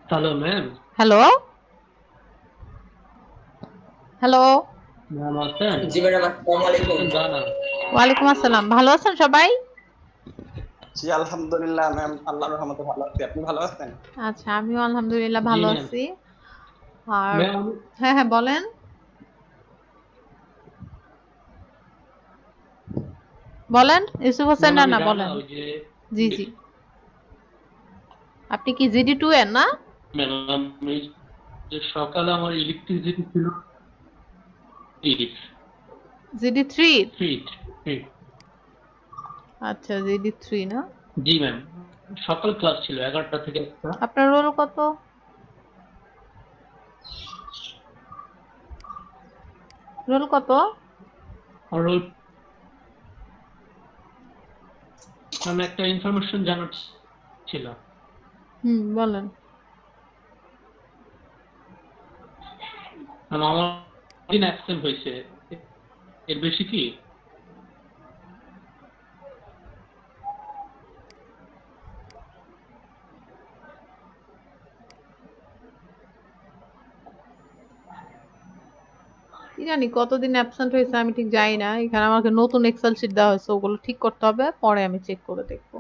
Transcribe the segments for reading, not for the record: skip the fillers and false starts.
Hello ma'am. Hello, hello. Ma'am আছেন? জি madam, আসসালামু আলাইকুম। জানা। ওয়ালাইকুম আসসালাম। ভালো আছেন সবাই? জি আলহামদুলিল্লাহ ম্যাম, আল্লাহর রহমতে ভালো আছি। আপনি ভালো আছেন? আচ্ছা, আমিও আলহামদুলিল্লাহ জি ভালো ম্যাম। আছি। আর ম্যাম হ্যাঁ, হ্যাঁ বলেন। বলেন, ইউসুফ হোসেন ম্যাম আমি রানা রানা বলেন। ওই যে জি, জি। আপনি কি জিডি 2 এর না? ম্যাম আমি যে সকালে আমার ইলেকট্রিসিটি ছিল ফিট জিডি 3? Fit fit. আচ্ছা, জিডি 3 না? জি ম্যাম, সকাল ক্লাস ছিল 11টা থেকে একটা। আপনার রোল কত? রোল কত? আর ওই ম্যাম একটা ইনফরমেশন জানার ছিল। হুম, বলেন। ম্যাম আমার দিন অ্যাবসেন্ট হয়েছে, এর বেশি কি? কি জানি কতদিন অ্যাবসেন্ট হয়েছে, আমি ঠিক জানি না। এখানে আমাকে নতুন এক্সেল শিট দেওয়া হয়েছে, ওগুলো ঠিক করতে হবে, পরে আমি চেক করে দেখবো।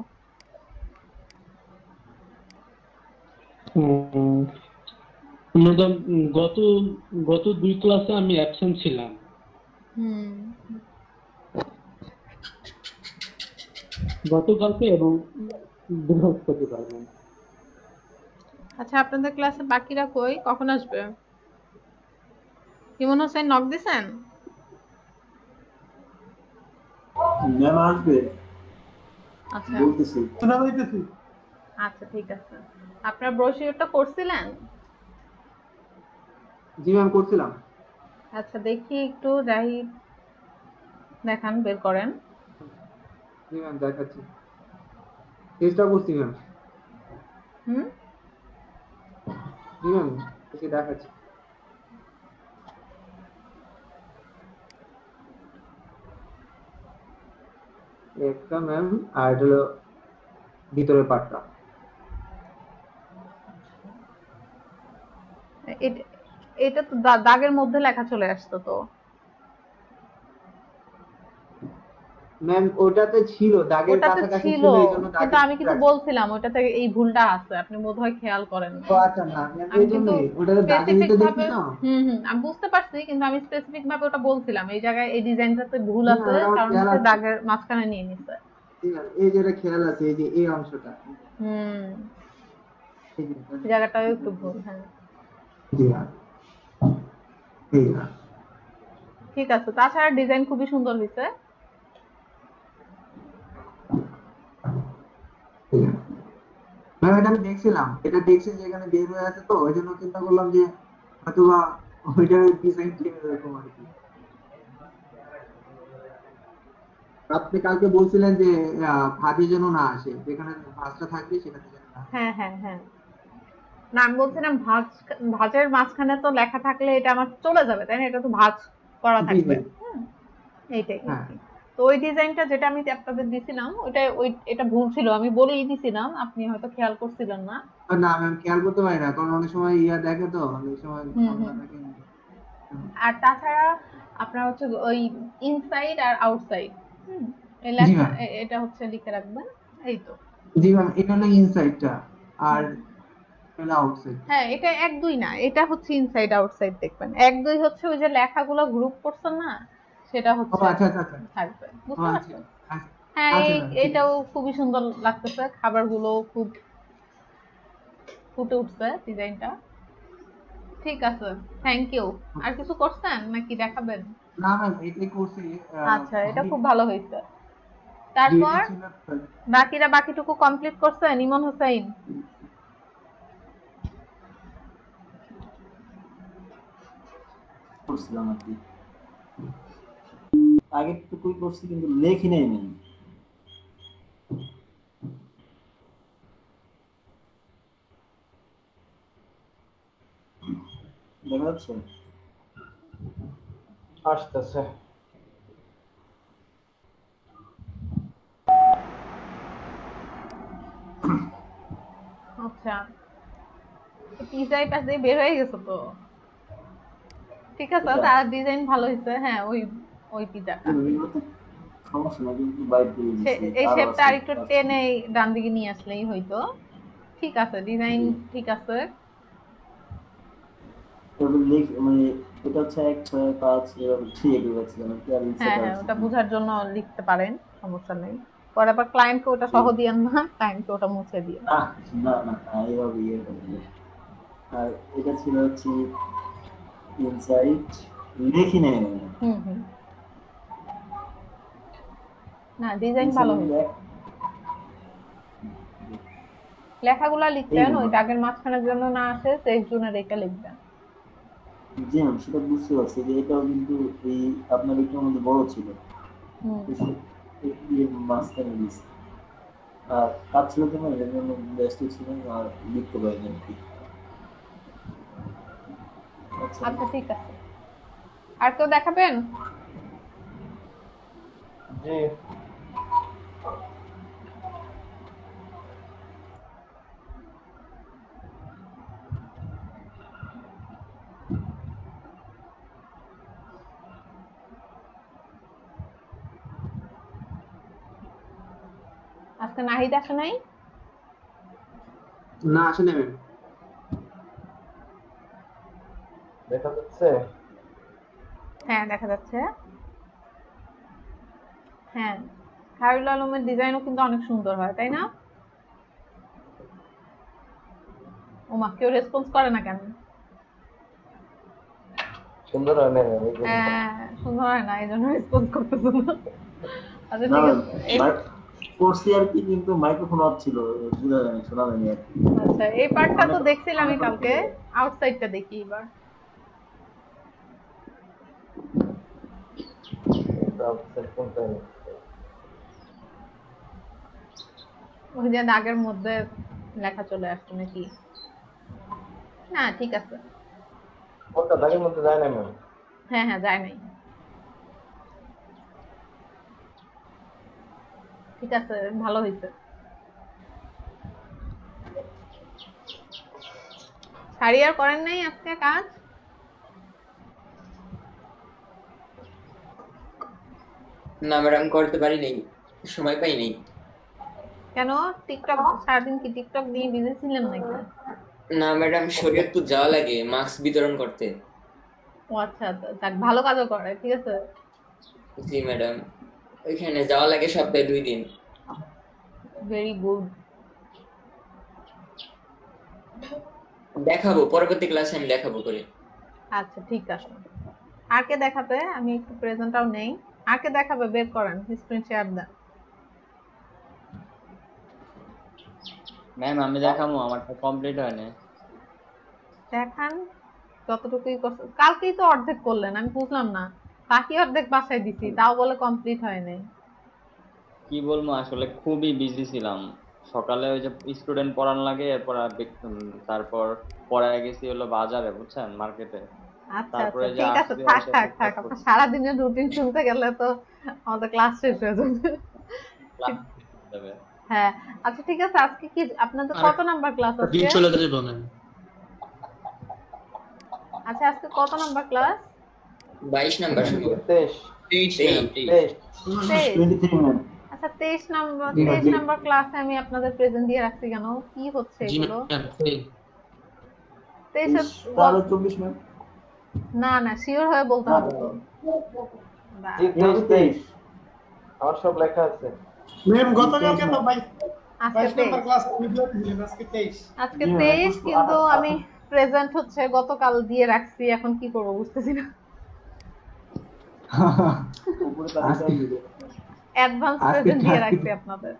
ম্যাডাম গত গত 2 ক্লাসে আমি অ্যাবসেন্ট ছিলাম। হুম। গতকালকে এবং বৃহস্পতিবার ম্যাম। আচ্ছা, আপনাদের ক্লাসে বাকিরা কই? কখন আসবে? ইমন হোসেন নক দিছেন? ম্যাম আসবে আচ্ছা, বলতেছি, শোনা যাইতেছি। আচ্ছা ঠিক আছে। আপনার ব্রোশিওরটা করছিলেন? জি ম্যাম করছিলাম। আচ্ছা, দেখি একটু জাহিদ, দেখান, বের করেন। জি ম্যাম দেখাচ্ছি, চেষ্টা করছি ম্যাম। হুম। জি ম্যাম দেখাচ্ছি। একটা ম্যাম, আর এটা হলো ভিতরের পার্টটা। এট- এটা তো দাগের মধ্যে লেখা চলে আসতো তো। ম্যাম ওটাতে ছিল, দাগের ওটাতে কাছাকাছি ছিল, ছিল, এই জন্য কিন্তু দাগে আমি ঠিক কিন্তু রাখছি। বলছিলাম ওটাতে এই ভুলটা আছে, আপনি বোধহয় খেয়াল করেন ও নাই। আচ্ছা, না ম্যাম আমি এই কিন্তু জন্যই ওটাতে দাগে স্পেসিফিক দিতে দেখছি ভাবে, তো। আমি বুঝতে পারছি, কিন্তু আমি স্পেসিফিক ভাবে ওটা বলছিলাম, এই জায়গায় এই ডিজাইনটাতে ভুল জি ম্যাম আছে, এটা আমার কারণ খেয়াল হচ্ছে আছে। দাগের মাঝখানে নিয়ে নিছে। জি ম্যাম এই যে এটা খেয়াল আছে, এই যে এই অংশটা, হুম। এই যে এই জায়গাটাও একটু ভুল, হ্যাঁ। জি ম্যাম এই যে ম্যাম। ঠিক আছে, তাছাড়া ডিজাইন খুবই সুন্দর হয়েছে। ঠিক আছে ম্যাম, এটা আমি দেখছিলাম, এটা দেখছি যে এখানে বের হয়ে আছে, তো ওই জন্য চিন্তা করলাম যে হয়তোবা ওইটার ডিজাইন চেঞ্জ এরকম আর কি। আপনি কালকে বলছিলেন যে ভাঁজে যেন না আসে, যেখানে ভাঁজটা থাকবে সেখানে যেন না আসে। হ্যাঁ, হ্যাঁ, হ্যাঁ। না, আমি বলছিলাম ভাঁজের মাঝখানে তো লেখা থাকলে এটা আমার চলে যাবে, তাই না? এটা তো ভাঁজ করা জি থাকবে। জি হুম। এইটাই আর হ্যাঁ। কি। তো ওই ডিজাইনটা যেটা আমি আপনাদের দিছিলাম, এটা ভুল ছিল, আমি বলেই দিছিলাম, আপনি হয়তো খেয়াল করছিলেন না। আর না ম্যাম খেয়াল করতে পারি না, কারণ অনেক সময় ইয়া দেখে, তো অনেক সময় হুম, ঝামেলা হুম। থাকে। আর তাছাড়া আপনার হচ্ছে ওই ইনসাইড আর আউটসাইড, হুম, এই জি লেখা ম্যাম। এটা হচ্ছে লিখে রাখবেন। এই তো। জি ম্যাম এটা হলো ইনসাইডটা, আর হুম। এটা হলো আউটসাইডটা। হ্যাঁ, এটা ১-২ না, এটা হচ্ছে ইনসাইড আউটসাইড, দেখবেন ১-২ হচ্ছে ওই যে লেখাগুলো গ্রুপ করছেন না, সেটা ও হচ্ছে আচ্ছা আচ্ছা আচ্ছা। থাকবে, ও বুঝতে আচ্ছা পারছেন? আচ্ছা। হ্যাঁ, আচ্ছা ম্যাম ঠিক এটাও আছে। খুবই সুন্দর লাগতেছে, খাবারগুলো খুব ফুটে উঠছে ডিজাইনটা। ঠিক আছে, থ্যাংক ইউ। আর কিছু করছেন নাকি দেখাবেন? না ম্যাম এটাই করছি। আচ্ছা, এটা অনেক খুব ভালো হয়েছে। তারপর ডিটেল ছিল তো। বাকিরা বাকিটুকু কমপ্লিট করছেন? ইমন হোসাইন? করছিলাম আর কি, আগে টুকুই করছি কিন্তু লেখি নাই আমি। দেখা যাচ্ছে আসতেছে। আচ্ছা, পিজাই পাশ দিয়ে বের হয়ে গেছে তো। ঠিক আছে, তার ডিজাইন ভালো হয়েছে। হ্যাঁ, ওই ওই পিজাটা সমস্যা না, কিন্তু বাইরে দিয়ে দিচ্ছি। এই শেপটা আর একটু টেনে ডান দিকে নিয়ে আসলেই হয়তো। ঠিক আছে, ডিজাইন ঠিক আছে। তবে মানে এটা হচ্ছে 1 6 5 এরকম ঠিক আছে নাকি? আর হ্যাঁ হ্যাঁ, ওটা বোঝার জন্য লিখতে পারেন, সমস্যা নেই। পরে আবার ক্লায়েন্টকে ওটা সহ দিয়েন না, ক্লায়েন্টকে ওটা মুছে দিয়ে। না না, এইভাবে ইয়ে করবে। আর এটা ছিল হচ্ছে ইনসাইট, লিখি নেই আমি। হুম। না, ডিজাইন ভালো হয়েছে। লেখাগুলা লিখতেন ওই দাগের মাঝখানের জন্য না আসে, 23 জুনের এটা লিখবেন। জি ম্যাম, সেটা বুঝতে পারছি যে এটাও কিন্তু এই আপনার একটু মধ্যে বড় ছিল। মাঝখানে দিয়েছি। আর কাজ ছিল তো না, এর জন্য ব্যস্ত ছিলাম আর লিখতে পারিনি আর কি। আচ্ছা, ঠিক আছে। আর কেউ দেখাবেন? জি। আজকে নাহিদ আসে নাই? না, আসে না ম্যাম। দেখা যাচ্ছে? হ্যাঁ, দেখা যাচ্ছে। হ্যাঁ, খায়রুল আলমের ডিজাইনও কিন্তু অনেক সুন্দর হয়, তাই না? ওমা, কেউ রেসপন্স করে না কেন? সুন্দর হয় না? হ্যাঁ, সুন্দর হয় না, এই জন্য রেসপন্স করতেছে না। আচ্ছা, ঠিক আছে। করছি আর কি, কিন্তু মাইক্রোফোন অফ ছিল, বুঝা যায়নি, শোনা যায়নি আর কি। আচ্ছা, এই পার্টটা তো দেখছিলামই কালকে, আউটসাইডটা দেখি এবার। ওই যে দাগের মধ্যে লেখা চলে আসছে নাকি? না, ঠিক আছে। কোনটা দাগের মধ্যে যায় না ম্যাম? হ্যাঁ হ্যাঁ, যায় নাই। ঠিক আছে, ভালো হয়েছে। শাড়ি আর করেন নাই আজকে কাজ? না ম্যাডাম, করতে পারি নাই, সময় পাই নাই। কেন? টিকটক সারাদিন কি টিকটক নিয়ে বিজি ছিলেন নাকি? না ম্যাডাম, শরীয়তপুর যাওয়া লাগে মাস্ক বিতরণ করতে। ও আচ্ছা, যাক, ভালো কাজও করে, ঠিক আছে। জি ম্যাডাম, ওইখানে যাওয়া লাগে সপ্তাহে 2 দিন। Very good. দেখাবো পরবর্তী ক্লাসে, আমি দেখাবো করে। আচ্ছা, ঠিক আছে। আর কে দেখাবে? আমি একটু প্রেজেন্টটাও নেই। আর কে দেখাবে? বের করেন, স্ক্রিন শেয়ার দেন। ম্যাম আমি দেখাবো, আমারটা কমপ্লিট হয় না। দেখান যতটুকুই করছেন। কালকেই তো অর্ধেক করলেন, আমি বুঝলাম না। বাকি অর্ধেক বাসায় দিছি, তাও বলে কমপ্লিট হয় নাই। কি বলবো, আসলে খুবই বিজি ছিলাম। সকালে ওই যে স্টুডেন্ট পড়ানো লাগে, এরপর তারপর পড়ায় গেছি হলো বাজারে, বুঝছেন, মার্কেটে। আচ্ছা তারপরে আচ্ছা, যে ঠিক আছে, আসছি থাক এসে থাক থাক। আপনার সারাদিনের রুটিন শুনতে গেলে তো আমাদের ক্লাস শেষ হয়ে যাবে। ক্লাস যাবে। হ্যাঁ, আচ্ছা, ঠিক আছে। আজকে কি আপনাদের কত নাম্বার ক্লাস আজকে? দিন চলে যাবে বলেন। আচ্ছা, আজকে কত নাম্বার ক্লাস? 22 নাম্বার। 23 আচ্ছা, 23 নাম্বার ক্লাসে আমি আপনাদের প্রেজেন্ট দিয়ে রাখছি কেন? কি হচ্ছে এগুলো? 24 ম্যাম। না না, শিওর হয়ে বলতে হবে তো। আমার সব লেখা আছে। ম্যাম গতকালকে তো 22 আজকে নাম্বার ক্লাস ভিডিও দিলেন, আজকে 23। আজকে 23, কিন্তু আমি প্রেজেন্ট হচ্ছে গতকাল দিয়ে রাখছি, এখন কি করব বুঝতেছি না। অ্যাডভান্স প্রেজেন্ট দিয়ে রাখছি আপনাদের।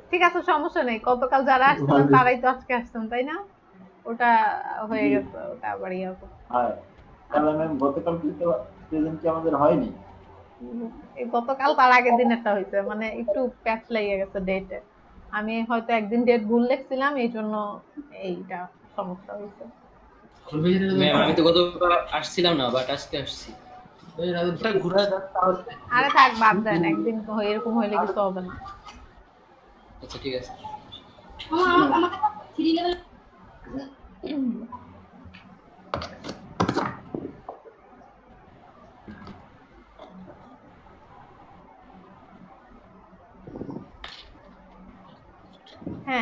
ঠিক আছে, সমস্যা নেই। গতকাল যারা আসছিলেন তারাই তো আজকে আসছেন, তাই না? ওটা হয়ে গেছে, ওটা আবার ইয়ে হবে। হ্যাঁ, তাহলে ম্যাম গতকাল প্রেজেন্ট কি আমাদের হয়নি? এই গতকাল তার আগের দিনেরটা হয়েছে, মানে একটু প্যাচ লেগে গেছে ডেটে। আমি হয়তো একদিন ডেট ভুল লিখছিলাম, এই জন্য এইটা সমস্যা হয়েছে। ম্যাম আমি তো গতকাল আসছিলাম না, বাট আজকে আসছি। আরে থাক, বাদ দেন, একদিন এরকম হইলে কিছু হবে না। আচ্ছা ঠিক আছে।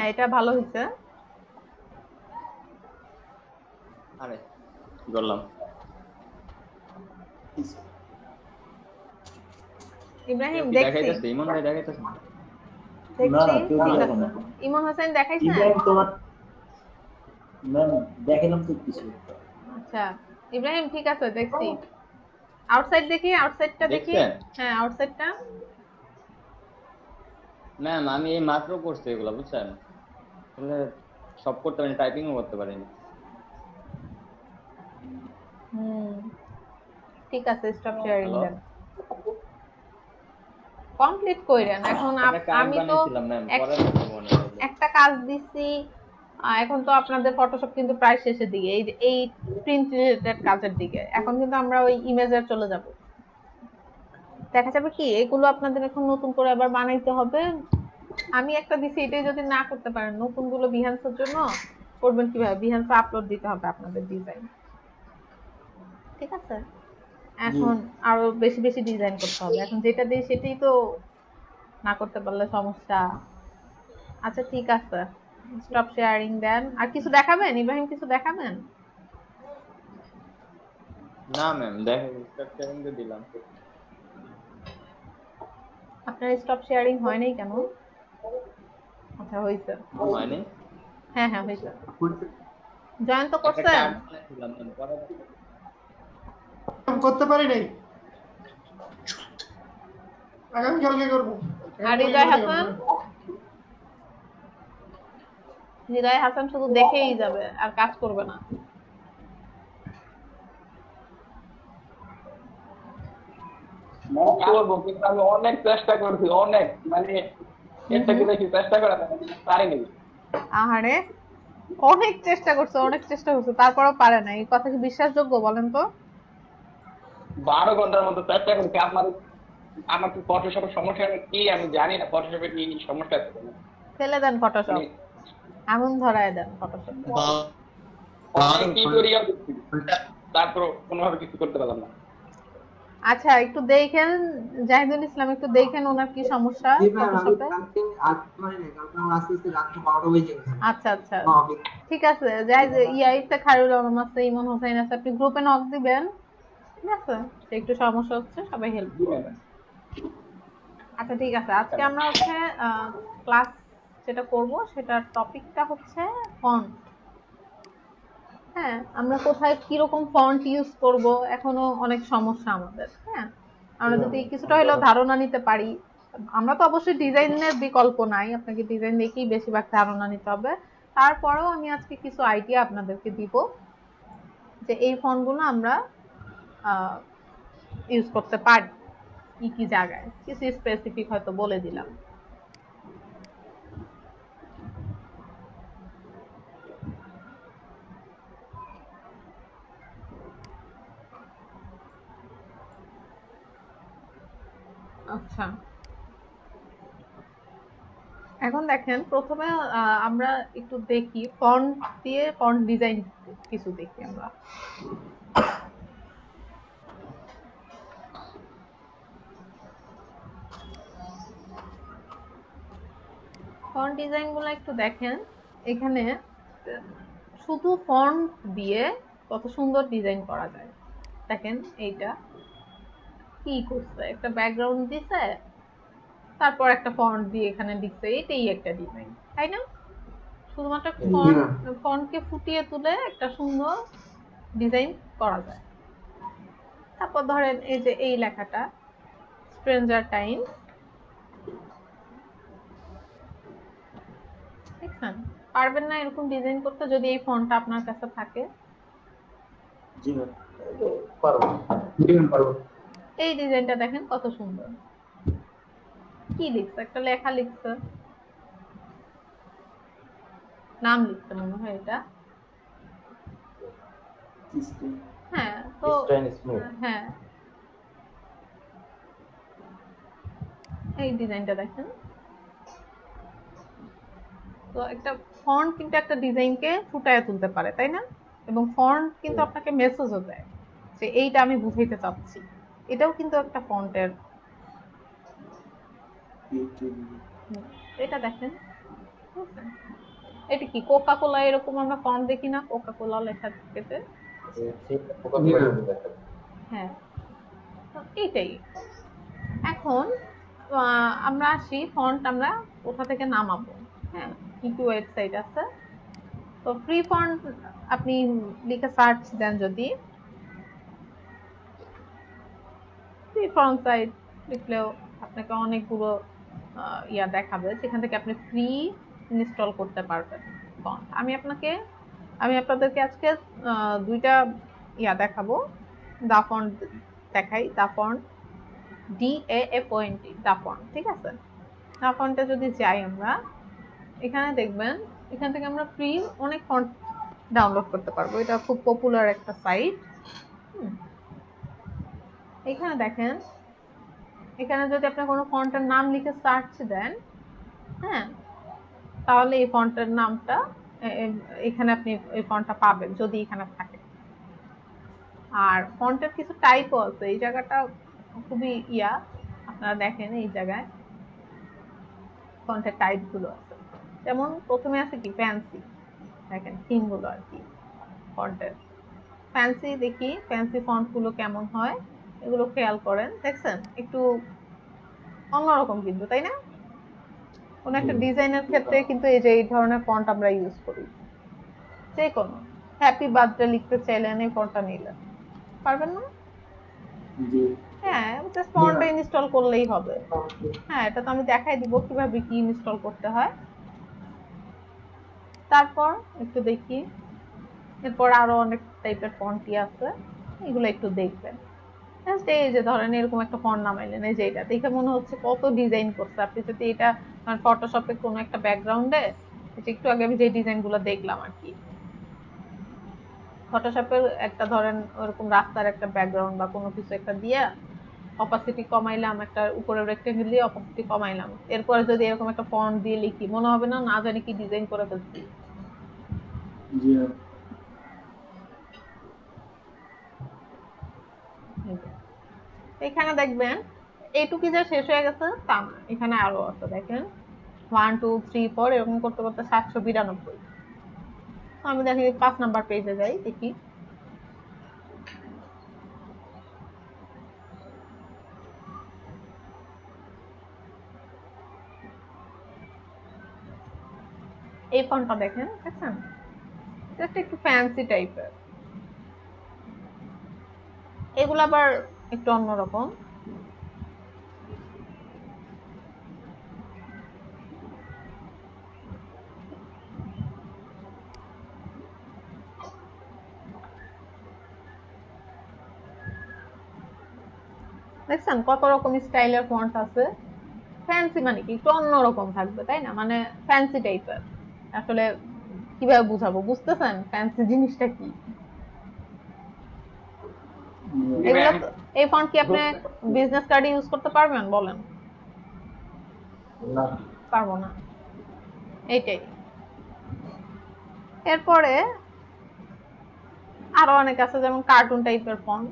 হ্যাঁ এটা ভালো হয়েছে। আরে কি করলাম? ইব্রাহিম কি দেখছি দেখাইতেছে? ইমন ভাই দেখাইতেছে না? না দেখছি কেউ ঠিক দেখে আছে। না। ইমন হোসেন দেখাইছেন? ইব্রাহিম তোমার ম্যাম দেখালাম তো কিছু। আচ্ছা ইব্রাহিম ঠিক আছে দেখছি। আউটসাইড দেখি, আউটসাইডটা দেখি। দেখছেন? হ্যাঁ আউটসাইডটা। ম্যাম আমি এই মাত্র করছি এগুলো, বুঝছেন? আসলে সব করতে পারিনি, টাইপিংও করতে পারিনি। ঠিক আছে স্টপ শেয়ারিং হ্যালো, দেন। কমপ্লিট কইরেন। এখন একটা কার্ড আমি তো বানাইছিলাম ম্যাম, পরে দেখবো মনে হয়। একটা কাজ দিছি। এখন তো আপনাদের ফটোশপ কিন্তু প্রায় শেষের দিকে, এই প্রিন্ট রিলেটেড কাজের দিকে। এখন কিন্তু আমরা ওই ইমেজে চলে যাব। দেখা যাবে কি এগুলো আপনাদের এখন নতুন করে আবার বানাইতে হবে। আমি একটা দিছি, এটাই যদি না করতে পারেন নতুন গুলো বিহান্সের জন্য করবেন কিভাবে? বিহান্সে আপলোড দিতে হবে আপনাদের ডিজাইন, ঠিক আছে? এখন আরো বেশি বেশি ডিজাইন করতে হবে। এখন যেটা দিই সেটাই তো না করতে পারলে সমস্যা। আচ্ছা ঠিক আছে স্টপ শেয়ারিং দেন। আর কিছু দেখাবেন ইব্রাহিম? কিছু দেখাবেন? না ম্যাম, দেখেন স্টার্ট শেয়ারিং তো দিলাম। আপনার স্টপ শেয়ারিং হয় নাই কেন? আচ্ছা হইছে। হয়নি? হ্যাঁ হ্যাঁ হইছে। জয়েন তো একটা করছেন? কার্ড বানাইছিলাম ম্যাম, পরে দেখবো। আমি করতে পারি নাই, আগামীকালকে করবো। আর হৃদয় হাসান? হৃদয় হাসান শুধু দেখেই যাবে আর কাজ করবে না। করবো, কিন্তু আমি অনেক চেষ্টা করছি, অনেক মানে এর থেকে বেশি চেষ্টা করা পারিনি। আহারে অনেক চেষ্টা করছে, অনেক চেষ্টা করছে, তারপরেও পারে না। এই কথা কি বিশ্বাসযোগ্য বলেন তো? 12 ঘন্টার মতো চেষ্টা করছি। আমার কি ফটোশপের সমস্যা কি আমি জানি না, ফটোশপের কি সমস্যা আছে। ফেলে দেন ফটোশপ, আগুন ধরায় দেন ফটোশপ। টিউটোরিয়াল দেখছি, তারপর কোনোভাবে কিছু করতে পারলাম না। আচ্ছা একটু দেখেন জাহিদুল ইসলাম, একটু দেখেন ওনার কি সমস্যা ফটোশপে। আচ্ছা আচ্ছা ঠিক আছে। ইয়াইতে খায়রুল আলম আছে, ইমন হোসেন আছে, আপনি গ্রুপে নক দিবেন, ঠিক আছে? একটু সমস্যা হচ্ছে, সবাই হেল্প করবেন। আচ্ছা ঠিক আছে, আজকে আমরা হচ্ছে ক্লাস যেটা করব সেটার টপিকটা হচ্ছে ফন্ট। হ্যাঁ আমরা কোথায় কিরকম ফন্ট ইউজ করব এখনো অনেক সমস্যা আমাদের। হ্যাঁ আমরা যদি কিছুটা হলেও ধারণা নিতে পারি, আমরা তো অবশ্যই ডিজাইনের বিকল্প নাই, আপনাকে ডিজাইন দেখেই বেশিরভাগ ধারণা নিতে হবে। তারপরেও আমি আজকে কিছু আইডিয়া আপনাদেরকে দিব যে এই ফন্টগুলো আমরা ইউজ করতে পারি কি কি জায়গায়, কিছু স্পেসিফিক হয়তো বলে দিলাম। আচ্ছা এখন দেখেন প্রথমে আমরা একটু দেখি ফন্ট দিয়ে ফন্ট ডিজাইন কিছু দেখি আমরা। ফন্ট ডিজাইন গুলো একটু দেখেন, এখানে শুধু ফন্ট দিয়ে কত সুন্দর ডিজাইন করা যায়। দেখেন এইটা কি করছে, একটা ব্যাকগ্রাউন্ড দিছে, তারপর একটা ফন্ট দিয়ে এখানে দিচ্ছে, এটাই একটা ডিজাইন, তাই না? শুধুমাত্র ফন্টকে ফুটিয়ে তুলে একটা সুন্দর ডিজাইন করা যায়। তারপর ধরেন এই যে এই লেখাটা স্ট্রেঞ্জার টাইম, দেখছেন? পারবেন না এরকম ডিজাইন করতে যদি এই ফন্টটা আপনার কাছে থাকে? জি ম্যাম পারবো। এই ডিজাইনটা দেখেন কত সুন্দর, কি লিখছে? একটা লেখা লিখছে, নাম লিখছে মনে হয় এটা। হ্যাঁ তো হ্যাঁ এই ডিজাইনটা দেখেন। তো একটা ফন্ট কিন্তু একটা ডিজাইনকে ফুটায় তুলতে পারে, তাই না? এবং ফন্ট কিন্তু আপনাকে মেসেজও দেয় যে এইটা আমি বুঝাইতে চাচ্ছি। এটাও কিন্তু একটা ফন্টের। এটা দেখেন বুঝছেন? এটা কি কোকা কোলা এরকম আমরা ফন্ট দেখি না, কোকা কোলা লেখা থাকে। হ্যাঁ, তো এইটাই। এখন আমরা আসি ফন্ট আমরা কোথা থেকে নামাবো। হ্যাঁ, কি কি ওয়েবসাইট আছে। তো ফ্রি ফন্ট আপনি লিখে সার্চ দেন, যদি ফ্রি ফন্ট সাইট লিখলেও আপনাকে অনেকগুলো ইয়া দেখাবে, যেখান থেকে আপনি ফ্রি ইনস্টল করতে পারবেন ফন্ট। আমি আপনাদেরকে আজকে দুইটা ইয়া দেখাবো। দা ফন্ট দেখাই, দা ফন্ট, DAFONT, দা ফন্ট। ঠিক আছে, দা ফন্টে যদি যাই আমরা, এখানে দেখবেন এখান থেকে আমরা ফ্রি অনেক ফন্ট ডাউনলোড করতে পারবো। এটা খুব পপুলার একটা সাইট। এখানে দেখেন, এখানে যদি আপনি কোনো ফন্টের নাম লিখে সার্চ দেন, হ্যাঁ, তাহলে এই ফন্টের নামটা এখানে আপনি এই ফন্টটা পাবেন যদি এখানে থাকে। আর ফন্টের কিছু টাইপও আছে, এই জায়গাটা খুবই আপনারা দেখেন এই জায়গায় ফন্টের টাইপ গুলো আছে। যেমন প্রথমে আছে কি ফ্যান্সি, দেখেন থিম গুলো আর কি ফন্টের। ফ্যান্সি দেখি ফ্যান্সি ফন্ট গুলো কেমন হয়, এগুলো খেয়াল করেন। দেখছেন একটু অন্যরকম কিন্তু, তাই না? কোন একটা ডিজাইনের ক্ষেত্রে কিন্তু এই যে এই ধরনের ফন্ট আমরা ইউজ করি। যে কোনো হ্যাপি বার্থডে লিখতে চাইলেন এই ফন্টটা নিলেন, পারবেন না? হ্যাঁ, জাস্ট ফন্টটা ইনস্টল করলেই হবে। হ্যাঁ, এটা তো আমি দেখাই দিব কিভাবে কি ইনস্টল করতে হয়। তারপর একটু দেখি, এরপর আরো অনেক টাইপের ফন্টই আছে, এগুলো একটু দেখবেন। জাস্ট এই যে ধরেন এরকম একটা ফন্ট নামাইলেন, এই যে এটা দেখে মনে হচ্ছে কত ডিজাইন করছে। আপনি যদি এটা ফটোশপে কোনো একটা ব্যাকগ্রাউন্ডে, একটু আগে আমি যে ডিজাইন গুলো দেখলাম আর কি, ফটোশপের একটা ধরেন ওরকম রাস্তার একটা ব্যাকগ্রাউন্ড বা কোনো কিছু একটা দিয়ে অপাসিটি কমাইলাম, একটা উপরে রেক্টেঙ্গেল দিয়ে অপাসিটি কমাইলাম, এরপরে যদি এরকম একটা ফন্ট দিয়ে লিখি, মনে হবে না না জানি কি ডিজাইন করে ফেলছি। এখানে দেখবেন এইটুকু যে শেষ হয়ে গেছে তা না, এখানে আরো আছে। দেখেন 1 2 3 4 এরকম করতে করতে 792। আমি দেখি 5 নাম্বার পেজে যাই, দেখি এই ফন্টটা দেখেন, দেখছেন জাস্ট একটু ফ্যান্সি টাইপের। এগুলো আবার একটু অন্যরকম। দেখছেন কত রকম স্টাইলের ফন্ট আছে। ফ্যান্সি মানে কি একটু অন্যরকম থাকবে, তাই না? মানে ফ্যান্সি টাইপের। আসলে কিভাবে বুঝাবো, বুঝতেছেন ফ্যান্সি জিনিসটা কি? এগুলো এই ফন্ট কি আপনি বিজনেস কার্ডে ইউজ করতে পারবেন বলেন? না, পারবো না। এইটাই। এরপরে আরো অনেক আছে, যেমন কার্টুন টাইপের ফন্ট।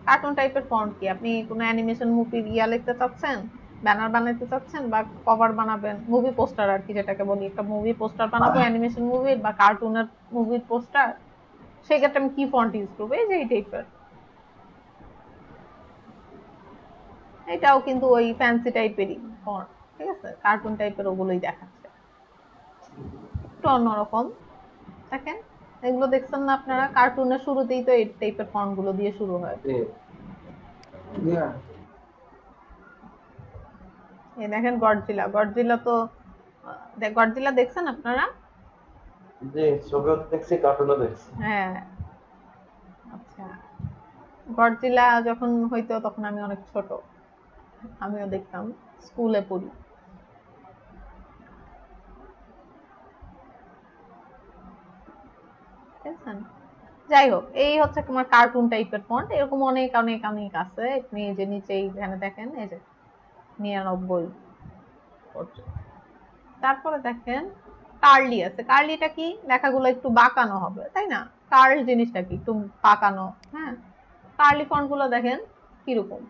কার্টুন টাইপের ফন্ট কি আপনি কোনো অ্যানিমেশন মুভি লিখতে চাচ্ছেন, ব্যানার বানাতে চাচ্ছেন বা কভার বানাবেন, মুভি পোস্টার আর কি যেটাকে বলি, একটা মুভি পোস্টার বানাবো অ্যানিমেশন মুভির বা কার্টুনের মুভির পোস্টার, সেক্ষেত্রে আমি কি ফন্ট ইউজ করবো? এই যে এই টাইপের। এটাও কিন্তু ওই ফ্যান্সি টাইপেরই ফন্ট, ঠিক আছে? কার্টুন টাইপের ওগুলোই দেখাচ্ছে, একটু অন্যরকম। দেখেন এগুলো দেখছেন না আপনারা? কার্টুনের শুরুতেই তো এই টাইপের ফন্ট গুলো দিয়ে শুরু হয়। এই দেখেন গডজিলা, গডজিলা তো গডজিলা দেখছেন আপনারা? জি, ছবিও দেখছি, কার্টুনও দেখছি। হ্যাঁ, আচ্ছা। গডজিলা যখন হইতো তখন আমি অনেক ছোট, আমিও দেখতাম, স্কুলে পড়ি। দেখছেন? যাই হোক, এই হচ্ছে তোমার কার্টুন টাইপের ফন্ট। এরকম অনেক অনেক অনেক আছে। আপনি যে নিচে এখানে দেখেন, এই যে 99 পর্যন্ত। তারপরে দেখেন কার্লি আছে। কার্লিটা কি? লেখাগুলো একটু বাঁকানো হবে, তাই না? কার্ল জিনিসটা কি? একটু বাঁকানো। হ্যাঁ, কার্লি ফন্ট গুলো দেখেন কিরকম,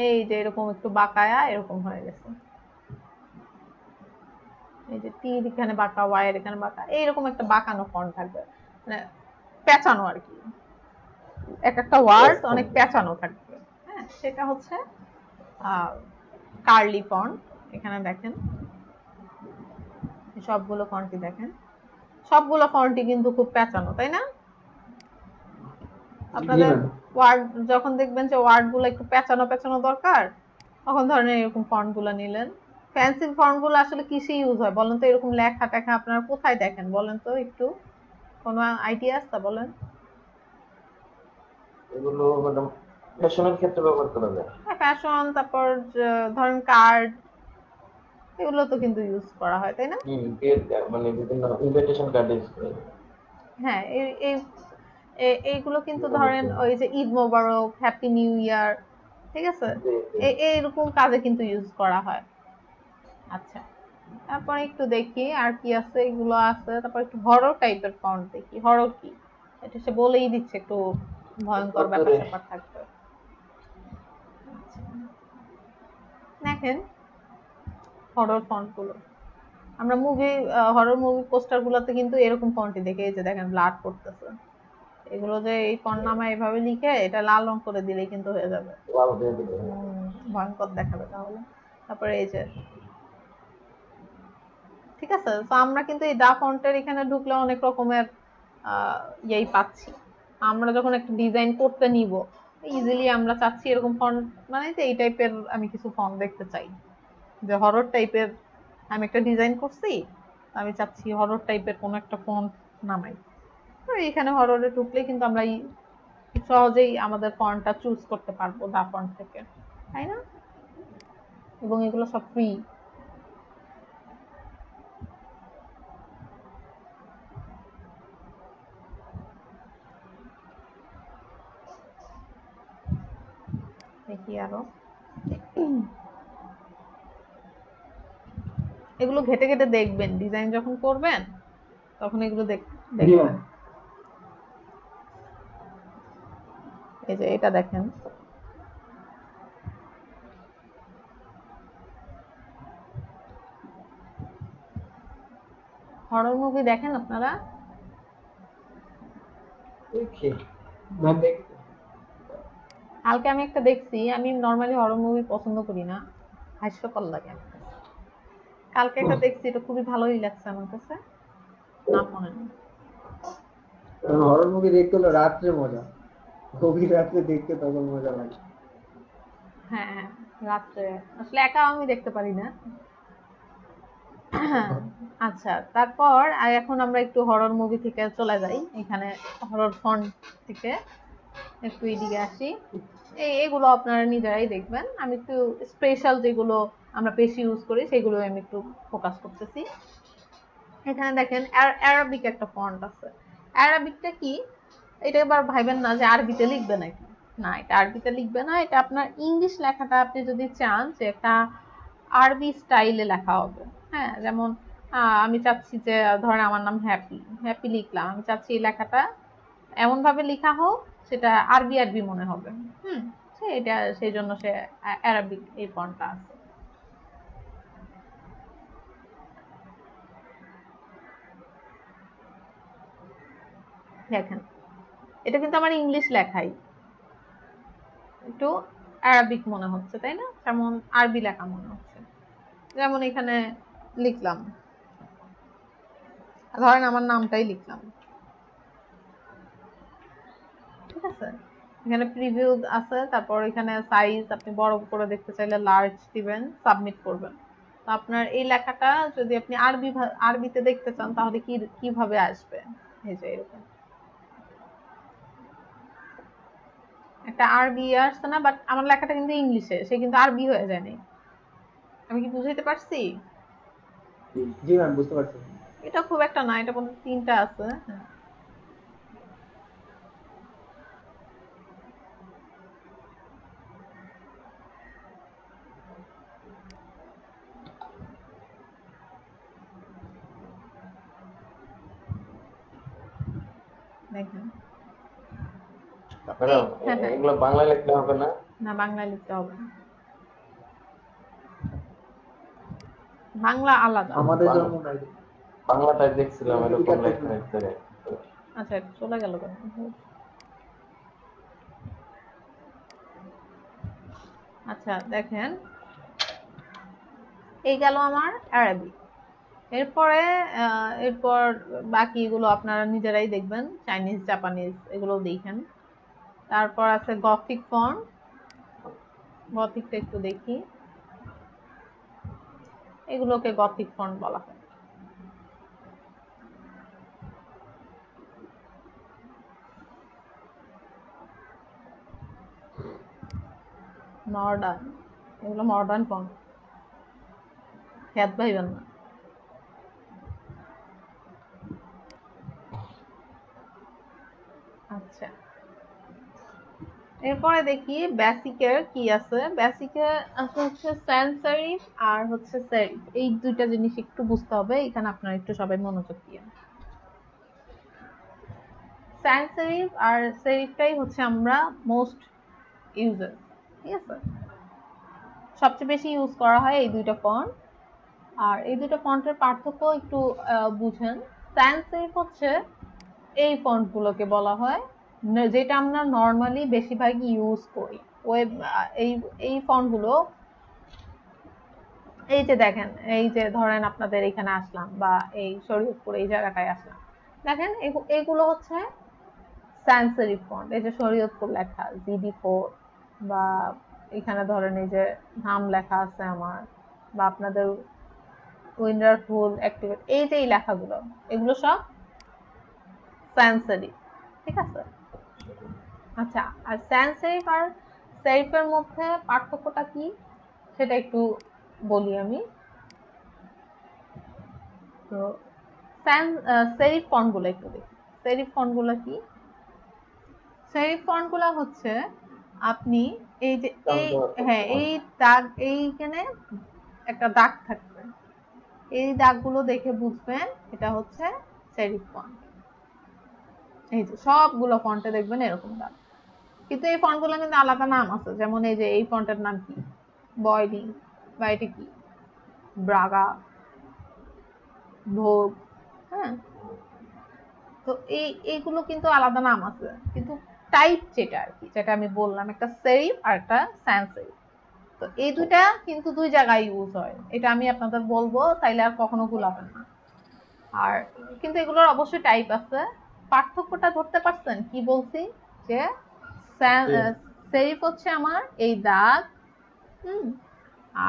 এই যে এরকম একটু বাঁকায়া এরকম হয়ে গেছে। এই যে টি এখানে বাঁকা, ওয়াই এর এখানে বাঁকা, এইরকম একটা বাঁকানো ফন্ট থাকবে, মানে পেঁচানো আর কি, এক একটা ওয়ার্ড অনেক পেঁচানো থাকবে। হ্যাঁ, সেটা হচ্ছে কার্লি ফন্ট। এখানে দেখেন সবগুলো ফন্টই দেখেন, সবগুলো ফন্টই কিন্তু খুব পেঁচানো, তাই না? আপনাদের ওয়ার্ড যখন দেখবেন যে ওয়ার্ড গুলো একটু পেঁচানো পেঁচানো দরকার, তখন ধরেন এরকম ফন্ট গুলো নিলেন। ফ্যান্সি ফন্ট গুলো আসলে কিসে ইউজ হয় বলেন তো? এরকম লেখা টেখা আপনারা কোথায় দেখেন বলেন তো একটু, কোনো আইডিয়া আছে বলেন? এগুলো মানে ফ্যাশনের ক্ষেত্রে ব্যবহার করা যায়। হ্যাঁ, ফ্যাশন, তারপর ধরেন কার্ড, এগুলো তো কিন্তু ইউজ করা হয়, তাই না? মানে বিভিন্ন ইনভিটেশন কার্ড ইউজ করা যায়। হ্যাঁ, এইগুলো কিন্তু ধরেন ওই যে ঈদ মোবারক, হ্যাপি নিউ ইয়ার, ঠিক আছে, এইরকম কাজে কিন্তু ইউজ করা হয়। আচ্ছা, তারপর একটু দেখি আর কি আছে, এগুলো আছে। তারপর একটু হরর টাইপের ফন্ট দেখি। হরর কি? এটা সে বলেই দিচ্ছে, একটু ভয়ঙ্কর ব্যাপার স্যাপার থাকবে। দেখেন হরর ফন্ট গুলো, আমরা হরর মুভি পোস্টার গুলোতে কিন্তু এরকম ফন্টই দেখে, এই যে দেখেন ব্লাড পড়তেছে, এগুলো যে এই ফন্ট নামায় এভাবে লিখে এটা লাল রং করে দিলেই কিন্তু হয়ে যাবে, ভয়ঙ্কর দেখাবে তাহলে। তারপরে এই যে, ঠিক আছে, তো আমরা কিন্তু এই দা ফন্টের এখানে ঢুকলে অনেক রকমের ইয়েই পাচ্ছি। আমরা যখন একটা ডিজাইন করতে নিব, ইজিলি আমরা চাচ্ছি এরকম ফন্ট, মানে এই টাইপের আমি কিছু ফন্ট দেখতে চাই, যে হরর টাইপের আমি একটা ডিজাইন করছি, আমি চাচ্ছি হরর টাইপের কোন একটা ফন্ট নামাই। তো এখানে হররে ঢুকলেই কিন্তু আমরা সহজেই আমাদের ফন্টটা চুজ করতে পারবো দা ফন্ট থেকে, তাই না? এবং এগুলো সব ফ্রি। দেখি আরো, এগুলো ঘেটে ঘেটে দেখবেন, ডিজাইন যখন করবেন তখন এগুলো দেখবেন। এই যে এটা দেখেন, হরর মুভি দেখেন আপনারা? কালকে আমি একটা দেখছি, আমি নরমালি হরর মুভি পছন্দ করি না, হাস্যকর লাগে। কালকে একটা দেখছি, এটা খুবই ভালোই লাগছে আমার কাছে, নাম মনে নেই। হরর মুভি দেখতে হলো রাত্রে মজা, গভীর রাত্রে দেখতে তখন মজা লাগে। হ্যাঁ, রাত্রে আসলে একা আমি দেখতে পারি না। আচ্ছা, তারপর এখন আমরা একটু হরর মুভি থেকে চলে যাই, এখানে হরর ফন্ট থেকে একটু এদিকে আসি। এগুলো আপনারা নিজেরাই দেখবেন, আমি একটু স্পেশাল যেগুলো আমরা বেশি ইউজ করি সেগুলো আমি একটু ফোকাস করতেছি। এখানে দেখেন অ্যারাবিক একটা ফন্ট আছে। অ্যারাবিকটা কি? এটা এবার ভাইবেন না যে আরবিতে লিখবে নাকি, না, এটা আরবিতে লিখবে না, এটা আপনার ইংলিশ লেখাটা আপনি যদি চান যে একটা আরবি স্টাইলে লেখা হবে, হ্যাঁ, যেমন আমি চাচ্ছি যে ধরেন আমার নাম হ্যাপি লিখলাম, আমি চাচ্ছি এই লেখাটা এমন ভাবে লেখা হোক সেটা আরবি আরবি মনে হবে। এটা সেই জন্য সে অ্যারাবিক এই ফন্টটা আছে। দেখেন এটা কিন্তু আমার ইংলিশ লেখাই, একটু অ্যারাবিক মনে হচ্ছে, তাই না? যেমন আরবি লেখা মনে হচ্ছে। যেমন এখানে লিখলাম, ধরেন আমার নামটাই লিখলাম, ঠিক আছে, এখানে প্রিভিউ আছে, তারপর এখানে সাইজ আপনি বড় করে দেখতে চাইলে লার্জ দিবেন, সাবমিট করবেন। তো আপনার এই লেখাটা যদি আপনি আরবিতে দেখতে চান তাহলে কিভাবে আসবে? এই যে এরকম একটা আরবি আসছে না, বাট আমার লেখাটা কিন্তু ইংলিশে, সে কিন্তু আরবি হয়ে যায়নি। আমি কি বুঝাইতে পারছি? জি ম্যাম, বুঝতে পারছি। এটা খুব একটা না, এটা কোনো 3টা আছে। দেখেন, এগুলো বাংলায় লিখতে হবে না? না, বাংলায় লিখতে হবে। বাংলা আলাদা। আমাদের জন্য নাই। বাংলাটাই দেখছিলাম এরকম লেখা আছে। আচ্ছা চলে গেল কেন? আচ্ছা দেখেন, এই গেল আমার আরবি। এরপর বাকিগুলো আপনারা নিজেরাই দেখবেন, চাইনিজ, জাপানিজ এগুলো দেখেন। তারপর আছে গথিক ফন্ট, গথিকটা একটু দেখি। এগুলোকে গথিক ফন্ট বলা হয়। মডার্ন, এগুলো মডার্ন ফন্ট, খেয়াল পাইবেন না। আচ্ছা এরপরে দেখি বেসিকের কি আছে। বেসিকে আছে হচ্ছে sans serif আর হচ্ছে serif, এই দুইটা জিনিস একটু বুঝতে হবে, এখানে আপনারা একটু সবাই মনোযোগ দিন। sans serif আর serifটাই হচ্ছে আমরা মোস্ট ইউজার, ঠিক আছে? সবচেয়ে বেশি ইউজ করা হয় এই দুইটা ফন্ট। আর এই দুইটা ফন্টের পার্থক্য একটু বুঝেন। sans serif হচ্ছে এই ফন্টগুলোকে বলা হয় যেটা আমরা নর্মালি বেশিরভাগ ইউজ করি ওয়েব। এই ফন্টগুলো, এই যে দেখেন, এই যে ধরেন আপনাদের এখানে আসলাম বা এই শরীয়তপুর এই জায়গাটায় আসলাম, দেখেন এগুলো হচ্ছে sans serif ফন্ট। এই যে শরীয়তপুর লেখা GD4, বা এখানে ধরেন এই যে নাম লেখা আছে আমার, বা আপনাদের উইন্ডারফুল অ্যাক্টিভেট, এই যে এই লেখাগুলো, এগুলো সব sans serif, ঠিক আছে? আচ্ছা, আর sans serif আর serif এর মধ্যে পার্থক্যটা কি সেটা একটু বলি আমি। তো serif ফন্টগুলো একটু দেখি। serif ফন্টগুলো কি? serif ফন্টগুলো হচ্ছে আপনি এই যে এই দাগ, এইখানে একটা দাগ থাকবে, এই দাগগুলো দেখে বুঝবেন এটা হচ্ছে serif ফন্ট। এই যে সবগুলো ফন্টে দেখবেন এরকম দাগ, কিন্তু এই ফন্টগুলো কিন্তু আলাদা নাম আছে। যেমন এই যে এই ফন্টের নাম কি, বয়লিং, বা এটা কি, ব্রাগা, ভোগ, হ্যাঁ। তো এইগুলো কিন্তু আলাদা নাম আছে, কিন্তু টাইপ যেটা আর কি, যেটা আমি বললাম, একটা serif আর একটা sans serif। তো এই দুইটা কিন্তু দুই জায়গায় ইউজ হয়, এটা আমি আপনাদের বলবো, তাইলে আর কখনো ভুলাবেন না। আর কিন্তু এগুলোর অবশ্যই টাইপ আছে। পার্থক্যটা ধরতে পারছেন কি বলছি? যে serif হচ্ছে আমার এই দাগ,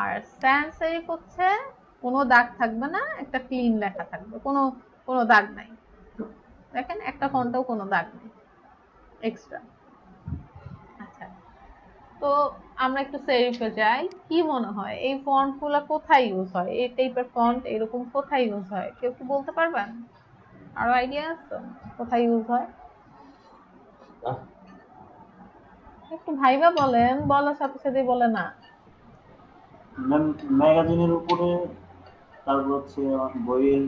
আর sans serif হচ্ছে কোনো দাগ থাকবে না, একটা ক্লিন লেখা থাকবে, কোনো দাগ নাই। দেখেন একটা ফন্টেও কোনো দাগ নেই এক্সট্রা। আচ্ছা, তো আমরা একটু serif-এ যাই। কি মনে হয় এই ফন্টগুলো কোথায় ইউজ হয়? এই টাইপের ফন্ট এরকম কোথায় ইউজ হয়? কেউ কি বলতে পারবেন? আরো আইডিয়া আছে কোথায় ইউজ হয়? একটু ভাইবা বলেন, বলার সাথে সাথে বলে না। ম্যাগাজিনের উপরে, তারপর হচ্ছে বইয়ের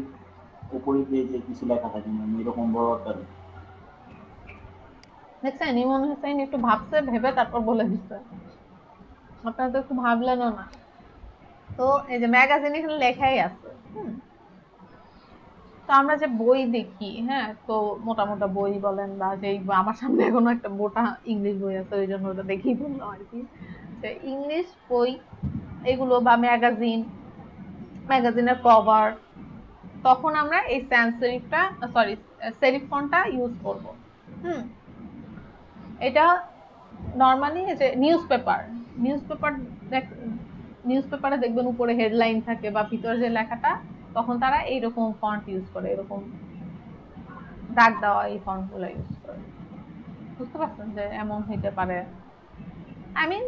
উপরে যে কিছু লেখা থাকে, মানে এরকম বড় একটা দেখছেন, ইমন হোসেন একটু ভাবছে, ভেবে তারপর বলে দিচ্ছে। আপনারা তো একটু ভাবলেনও না। তো এই যে ম্যাগাজিন এখানে লেখাই আছে। তো আমরা যে বই দেখি, হ্যাঁ, তো মোটা মোটা বই বলেন, বা যেই আমার সামনে এখনো একটা মোটা ইংলিশ বই আছে, ওই জন্য ওটা দেখেই বললাম আর কি। ইংলিশ বই এগুলো বা ম্যাগাজিনের কভার, তখন আমরা এই sans serif-টা serif ফন্টটা ইউজ করব। এটা নরমালি যে নিউজপেপারে দেখবেন উপরে হেডলাইন থাকে বা ভিতরে যে লেখাটা, তখন তারা এইরকম ফন্ট ইউজ করে, এরকম দাগ দেওয়া এই ফন্টগুলো ইউজ করে। বুঝতে পারছেন যে এমন হইতে পারে, আই মিন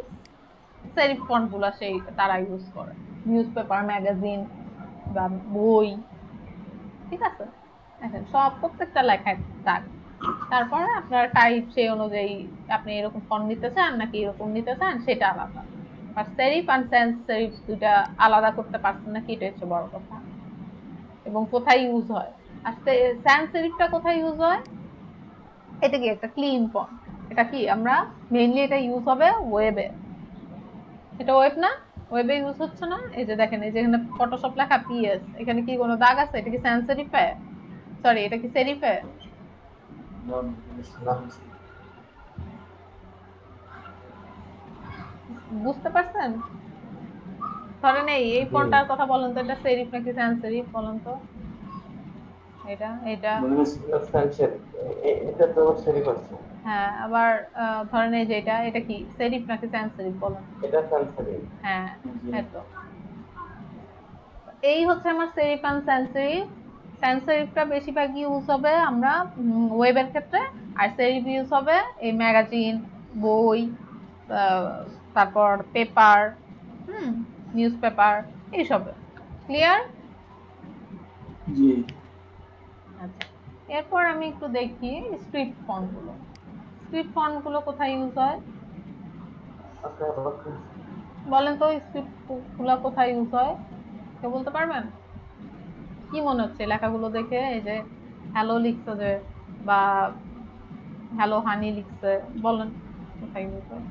serif ফন্টগুলো সেই তারা ইউজ করে নিউজপেপার, ম্যাগাজিন বা বই, ঠিক আছে? দেখেন সব প্রত্যেকটা লেখায় দাগ। তারপরে আপনার টাইপ সেই অনুযায়ী আপনি এরকম ফন্ট নিতে চান নাকি এরকম নিতে চান সেটা আলাদা। আর serif আর sans serif দুইটা আলাদা করতে পারছেন নাকি, এটা হচ্ছে বড় কথা। এবং কোথায় ইউজ হয়, আর sans serif-টা কোথায় ইউজ হয়? এটা কি একটা ক্লিন ফন্ট, এটা কি আমরা মেইনলি এটা ইউজ হবে ওয়েবে। এটা ওয়েব না? ওয়েবে ইউজ হচ্ছে না। এই যে দেখেন, এই যে এখানে ফটোশপ লেখা পিএস, এখানে কি কোনো দাগ আছে? এটা কি sans serif-এ? সরি, এটা কি সেরিফে? বুঝতে পারছেন? ধরেন এই ফন্টটার কথা বলেন তো, এটা সেরিফ নাকি sans serif বলেন তো? এটা এটা তো সেরিফ আছে। হ্যাঁ, আবার ধরেন এই যে এটা কি সেরিফ নাকি sans serif বলেন? এটা sans serif। হ্যাঁ, তো এই হচ্ছে আমার সেরিফ আর sans serif। sans serifটা বেশিরভাগ ইউজ হবে আমরা ওয়েবের ক্ষেত্রে, আর সেরিফ ইউজ হবে এই ম্যাগাজিন, বই, তারপর পেপার, নিউজ পেপার, এইসবে। ক্লিয়ার? জি। আচ্ছা, এরপর আমি একটু দেখি স্ক্রিপ্ট ফন্ট গুলো। স্ক্রিপ্ট ফন্ট গুলো কোথায় ইউজ হয় বলেন তো? স্ক্রিপ্ট গুলো কোথায় ইউজ হয় কেউ বলতে পারবেন? কি মনে হচ্ছে লেখাগুলো দেখে? এই যে হ্যালো লিখছে যে, বা হ্যালো হানি লিখছে, বলেন কোথায় ইউজ হয়?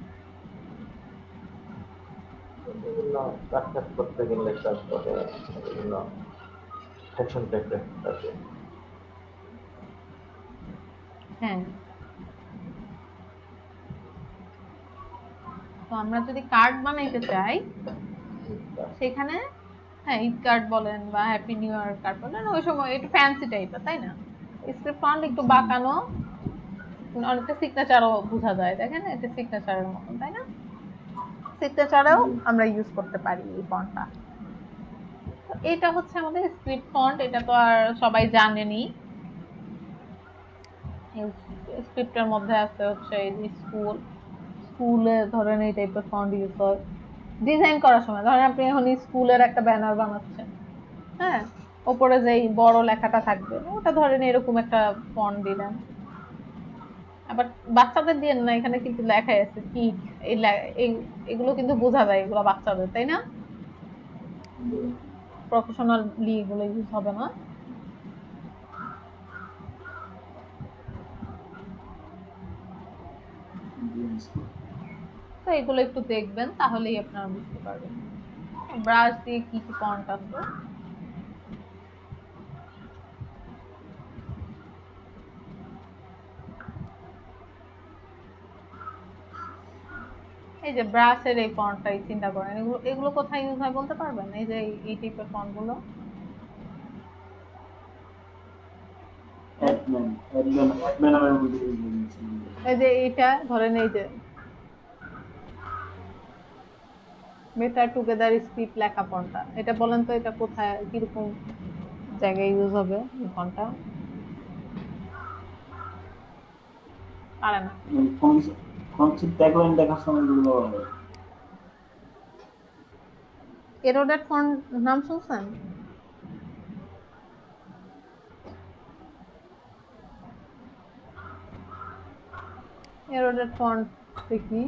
বিভিন্ন কাজ করতে গেলে তারপরে বিভিন্ন সেকশন টাইপের আছে। হ্যাঁ, তো আমরা যদি কার্ড বানাইতে চাই সেখানে, হ্যাঁ, ঈদ কার্ড বলেন বা হ্যাপি নিউ ইয়ার কার্ড বলেন, ওই সময় একটু ফ্যান্সি টাইপের, তাই না? স্ক্রিপ্ট ফন্ট একটু বাঁকানো, অনেকটা সিগনেচারও বোঝা যায়। দেখেন, এটা সিগনেচারের মতন, তাই না? সিগনেচারেও আমরা ইউজ করতে পারি এই ফন্টটা। এটা হচ্ছে আমাদের স্ক্রিপ্ট ফন্ট। এটা তো আর সবাই জানেনি। স্ক্রিপ্টের মধ্যে আছে হচ্ছে স্কুলে ধরেন এই টাইপের ফন্ট ইউজ হয় ডিজাইন করার সময়। ধরেন আপনি এখন স্কুলের একটা ব্যানার বানাচ্ছেন, হ্যাঁ, ওপরে যেই বড় লেখাটা থাকবে ওটা ধরেন এরকম একটা ফন্ট দিলেন। আবার বাচ্চাদের দিয়ে না, এখানে কিন্তু লেখা আছে কি, এগুলো কিন্তু বোঝা যায় এগুলো বাচ্চাদের, তাই না? প্রফেশনালি এগুলো ইউজ হবে না। তো এগুলো একটু দেখবেন, তাহলেই আপনারা বুঝতে পারবেন ব্রাশ দিয়ে কি কি ফন্ট আছে। এই যে ব্রাশের এই ফন্টটাই চিন্তা করেন, এগুলো কোথায় ইউজ হয় বলতে পারবেন? এই যে এই টাইপের ফন্ট গুলো, এই যে এটা ধরেন, এই যে বেটার টুগেদার স্ক্রিপ্ট লেখা ফন্টটা, এটা বলেন তো এটা কোথায় কিরকম জায়গায় ইউজ হবে এই ফন্টটা? পারে না। এরোডেড ফন্ট নাম শুনছেন? এরোডেড ফন্ট দেখি,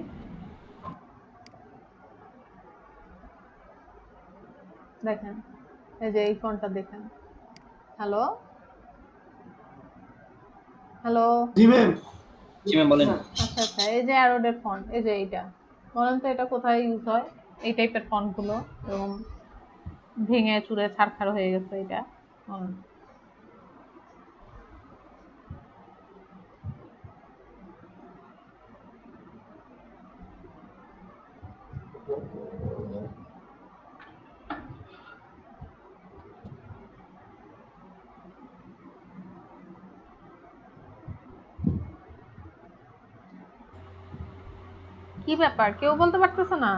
দেখেন এই যে এই ফন্টটা দেখেন। হ্যালো হ্যালো, জি ম্যাম। জি ম্যাম বলেন। আচ্ছা আচ্ছা, এই যে এরোডেড ফন্ট, এই যে এইটা, বলেন তো এটা কোথায় ইউজ হয়? এই টাইপের ফন্ট গুলো এরকম ভেঙে চুরে ছারখার হয়ে গেছে, এটা বলেন। কি ব্যাপার, কেউ বলতে পারতেছে না?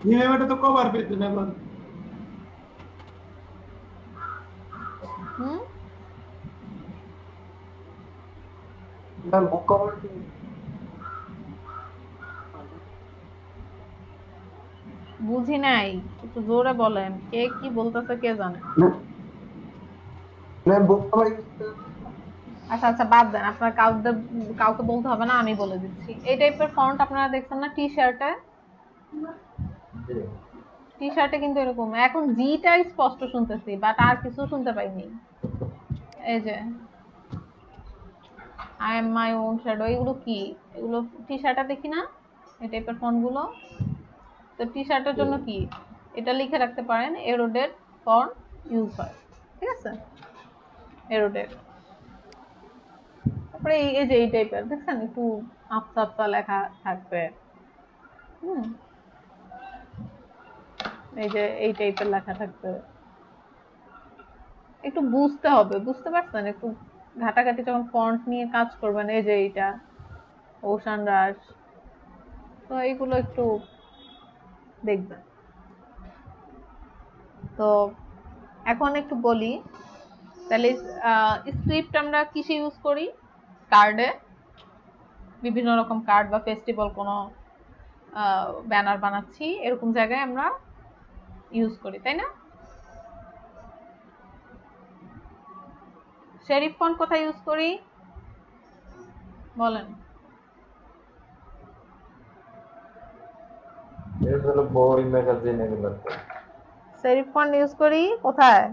জি ম্যাম, এটা তো কভার পেতে না বল। ম্যাম বুক কভার বুঝি নাই, একটু জোরে বলেন, কে কি বলতেছে কে জানে। ম্যাম বুক কভার আচ্ছা আচ্ছা, বাদ দেন, আপনার কাউকে বলতে হবে না, আমি বলে দিচ্ছি। এই টাইপের ফন্ট আপনারা দেখছেন না টি শার্টে কিন্তু এরকম। এখন জিটা স্পষ্ট শুনতেছি, বাট আর কিছু শুনতে পাইনি। এই যে I M my own shadow, এগুলো কি? এগুলো টি শার্টে দেখি না এই টাইপের ফন্টগুলো। তো টি শার্টের জন্য কি এটা লিখে রাখতে পারেন, এরোডেড ফন্ট ইউজ হয়, ঠিক আছে? এরোডেড। তারপরে এই যে এই টাইপের দেখছেন একটু আপসা আপসা লেখা থাকবে, এই যে এই টাইপের লেখা থাকবে, একটু বুঝতে হবে, বুঝতে পারছেন? একটু ঘাটাঘাটি যখন ফন্ট নিয়ে কাজ করবেন, এই যে এইটা ওশান রাশ, তো এইগুলো একটু দেখবেন। তো এখন একটু বলি তাহলে স্ক্রিপ্ট আমরা কিসে ইউজ করি? কার্ডে, বিভিন্ন রকম কার্ড বা ফেস্টিভ্যাল কোনো ব্যানার বানাচ্ছি এরকম জায়গায় আমরা ইউজ করি, তাই না? সেরিফ ফন্ট কোথায় ইউজ করি বলেন? এগুলো বই ম্যাগাজিন এগুলোতে। সেরিফ ফন্ট ইউজ করি কোথায়?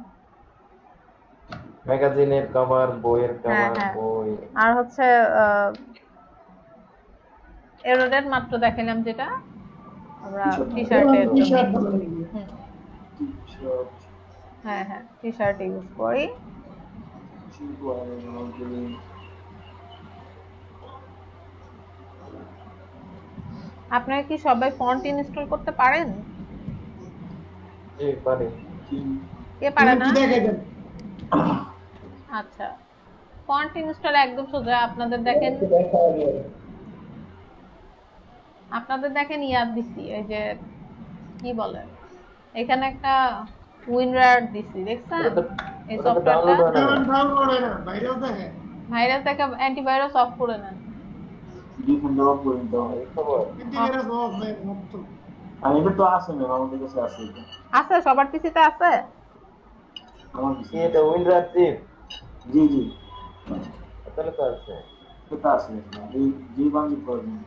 ম্যাগাজিনের কভার, বইয়ের কভার, বই। আর হচ্ছে এরোডেড মাত্র দেখালাম যেটা আমরা টি-শার্টে, হ্যাঁ হ্যাঁ টি-শার্ট ইউজ করি। আপনারা কি সবাই ফন্ট ইনস্টল করতে পারেন? জি পারি। কে পারে না? আচ্ছা, ফন্ট ইনস্টল একদম সোজা। আপনাদের দেখেন ইয়াদ দিছি, এই যে কি বলে এখানে একটা উইনরার দিছি, দেখছেন? এই সফটওয়্যারটা ডাউনলোড হয় না, ভাইরাস দেখে, ভাইরাস থেকে অ্যান্টিভাইরাস অফ করে নেন। ডিফেন্ডার অফ করে দাও, এই খবর অ্যান্টিভাইরাস অফ নাই মত। আর এটা তো আছে না, আমাদের কাছে আছে এটা। আছে, সবার পিসিতে আছে। আমার কাছে এটা উইনরার চিপ। জি জি, তাহলে তো আছে। এটা আছে, এই জি বাংলি করবেন।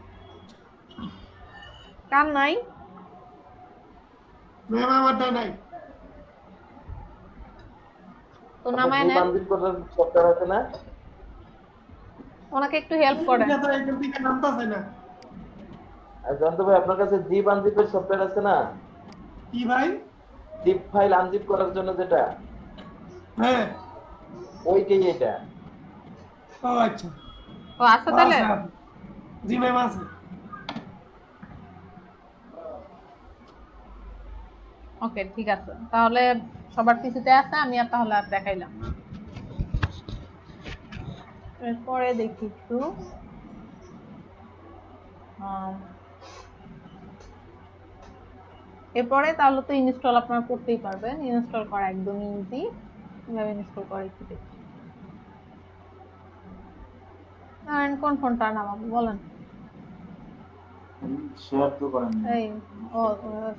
কার নাই? ম্যাম আমারটা নাই। তো নামায় নেন, বান্ডিল করার সফটওয়্যার আছে না? ওনাকে একটু হেল্প করেন। এটা তো এখান থেকে নামতাছে না। আর জানতো ভাই আপনার কাছে জিপ আনজিপের সফটওয়্যার আছে না? কি ভাই? জিপ ফাইল আনজিপ করার জন্য যেটা, হ্যাঁ ওইটাই এটা। ও আচ্ছা, ও আছে তাহলে। জি ম্যাম আছে। ওকে ঠিক আছে, তাহলে সবার পিসিতে আছে, আমি আর তাহলে আর দেখাইলাম না। এরপরে দেখি একটু এরপরে তাহলে তো ইনস্টল আপনারা করতেই পারবেন। ইনস্টল করা একদমই ইজি। কিভাবে ইনস্টল করে একটু দেখি। কোন ফোনটা নামাবো বলেন? শেয়ার তো করেন না। এই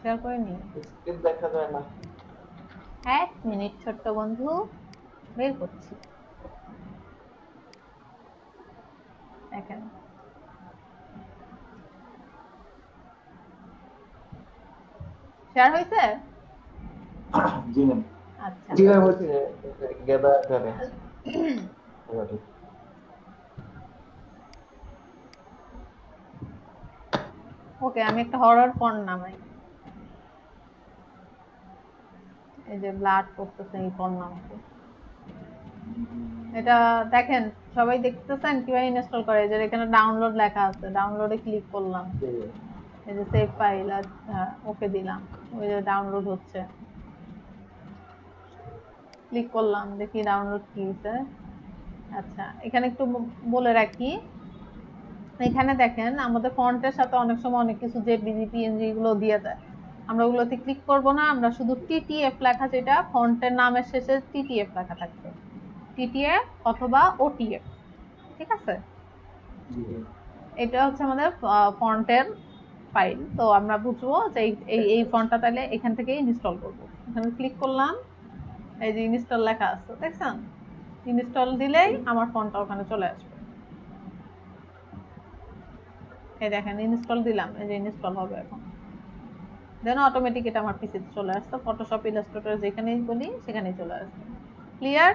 শেয়ার করে নি, স্ক্রিন দেখা যায় না। এক মিনিট ছোট্ট বন্ধু, বের করছি। দেখেন শেয়ার হয়েছে? জি ম্যাম। আচ্ছা জি ভাই বলছি গেদা করে। ওকে, আমি একটা হরর ফন্ট নামাই। এই যে ব্লাড পড়তেছে এই ফন্ট নামাতে। এটা দেখেন সবাই দেখতেছেন কিভাবে ইনস্টল করে? যে এখানে ডাউনলোড লেখা আছে, ডাউনলোডে ক্লিক করলাম, এই যে সেভ ফাইল, ওকে দিলাম, ওই যে ডাউনলোড হচ্ছে, ক্লিক করলাম, দেখি ডাউনলোড কি হয়েছে। আচ্ছা, এখানে একটু বলে রাখি, এখানে দেখেন আমাদের ফন্টের সাথে অনেক সময় অনেক কিছু জেপিজি পিএনজি এগুলো দিয়ে দেয়। আমরা ওগুলোতে ক্লিক করব না, আমরা শুধু টিটিএফ লেখা, যেটা ফন্টের নামের শেষে টিটিএফ লেখা থাকবে, টিটিএফ অথবা ওটিএফ, ঠিক আছে? এটা হচ্ছে আমাদের ফন্টের ফাইল। তো আমরা বুঝবো যে এই ফন্টটা তাহলে এখান থেকে ইনস্টল করব। এখানে ক্লিক করলাম, এই যে ইনস্টল লেখা আছে, দেখছেন? ইনস্টল দিলেই আমার ফন্টটা ওখানে চলে আসবে। এই দেখেন ইনস্টল দিলাম, এই যে ইনস্টল হবে এখন। দেন অটোমেটিক এটা আমার পিসিতে চলে আসছে। ফটোশপ, ইলাস্ট্রেটর যেখানেই বলি সেখানেই চলে আসবে। ক্লিয়ার?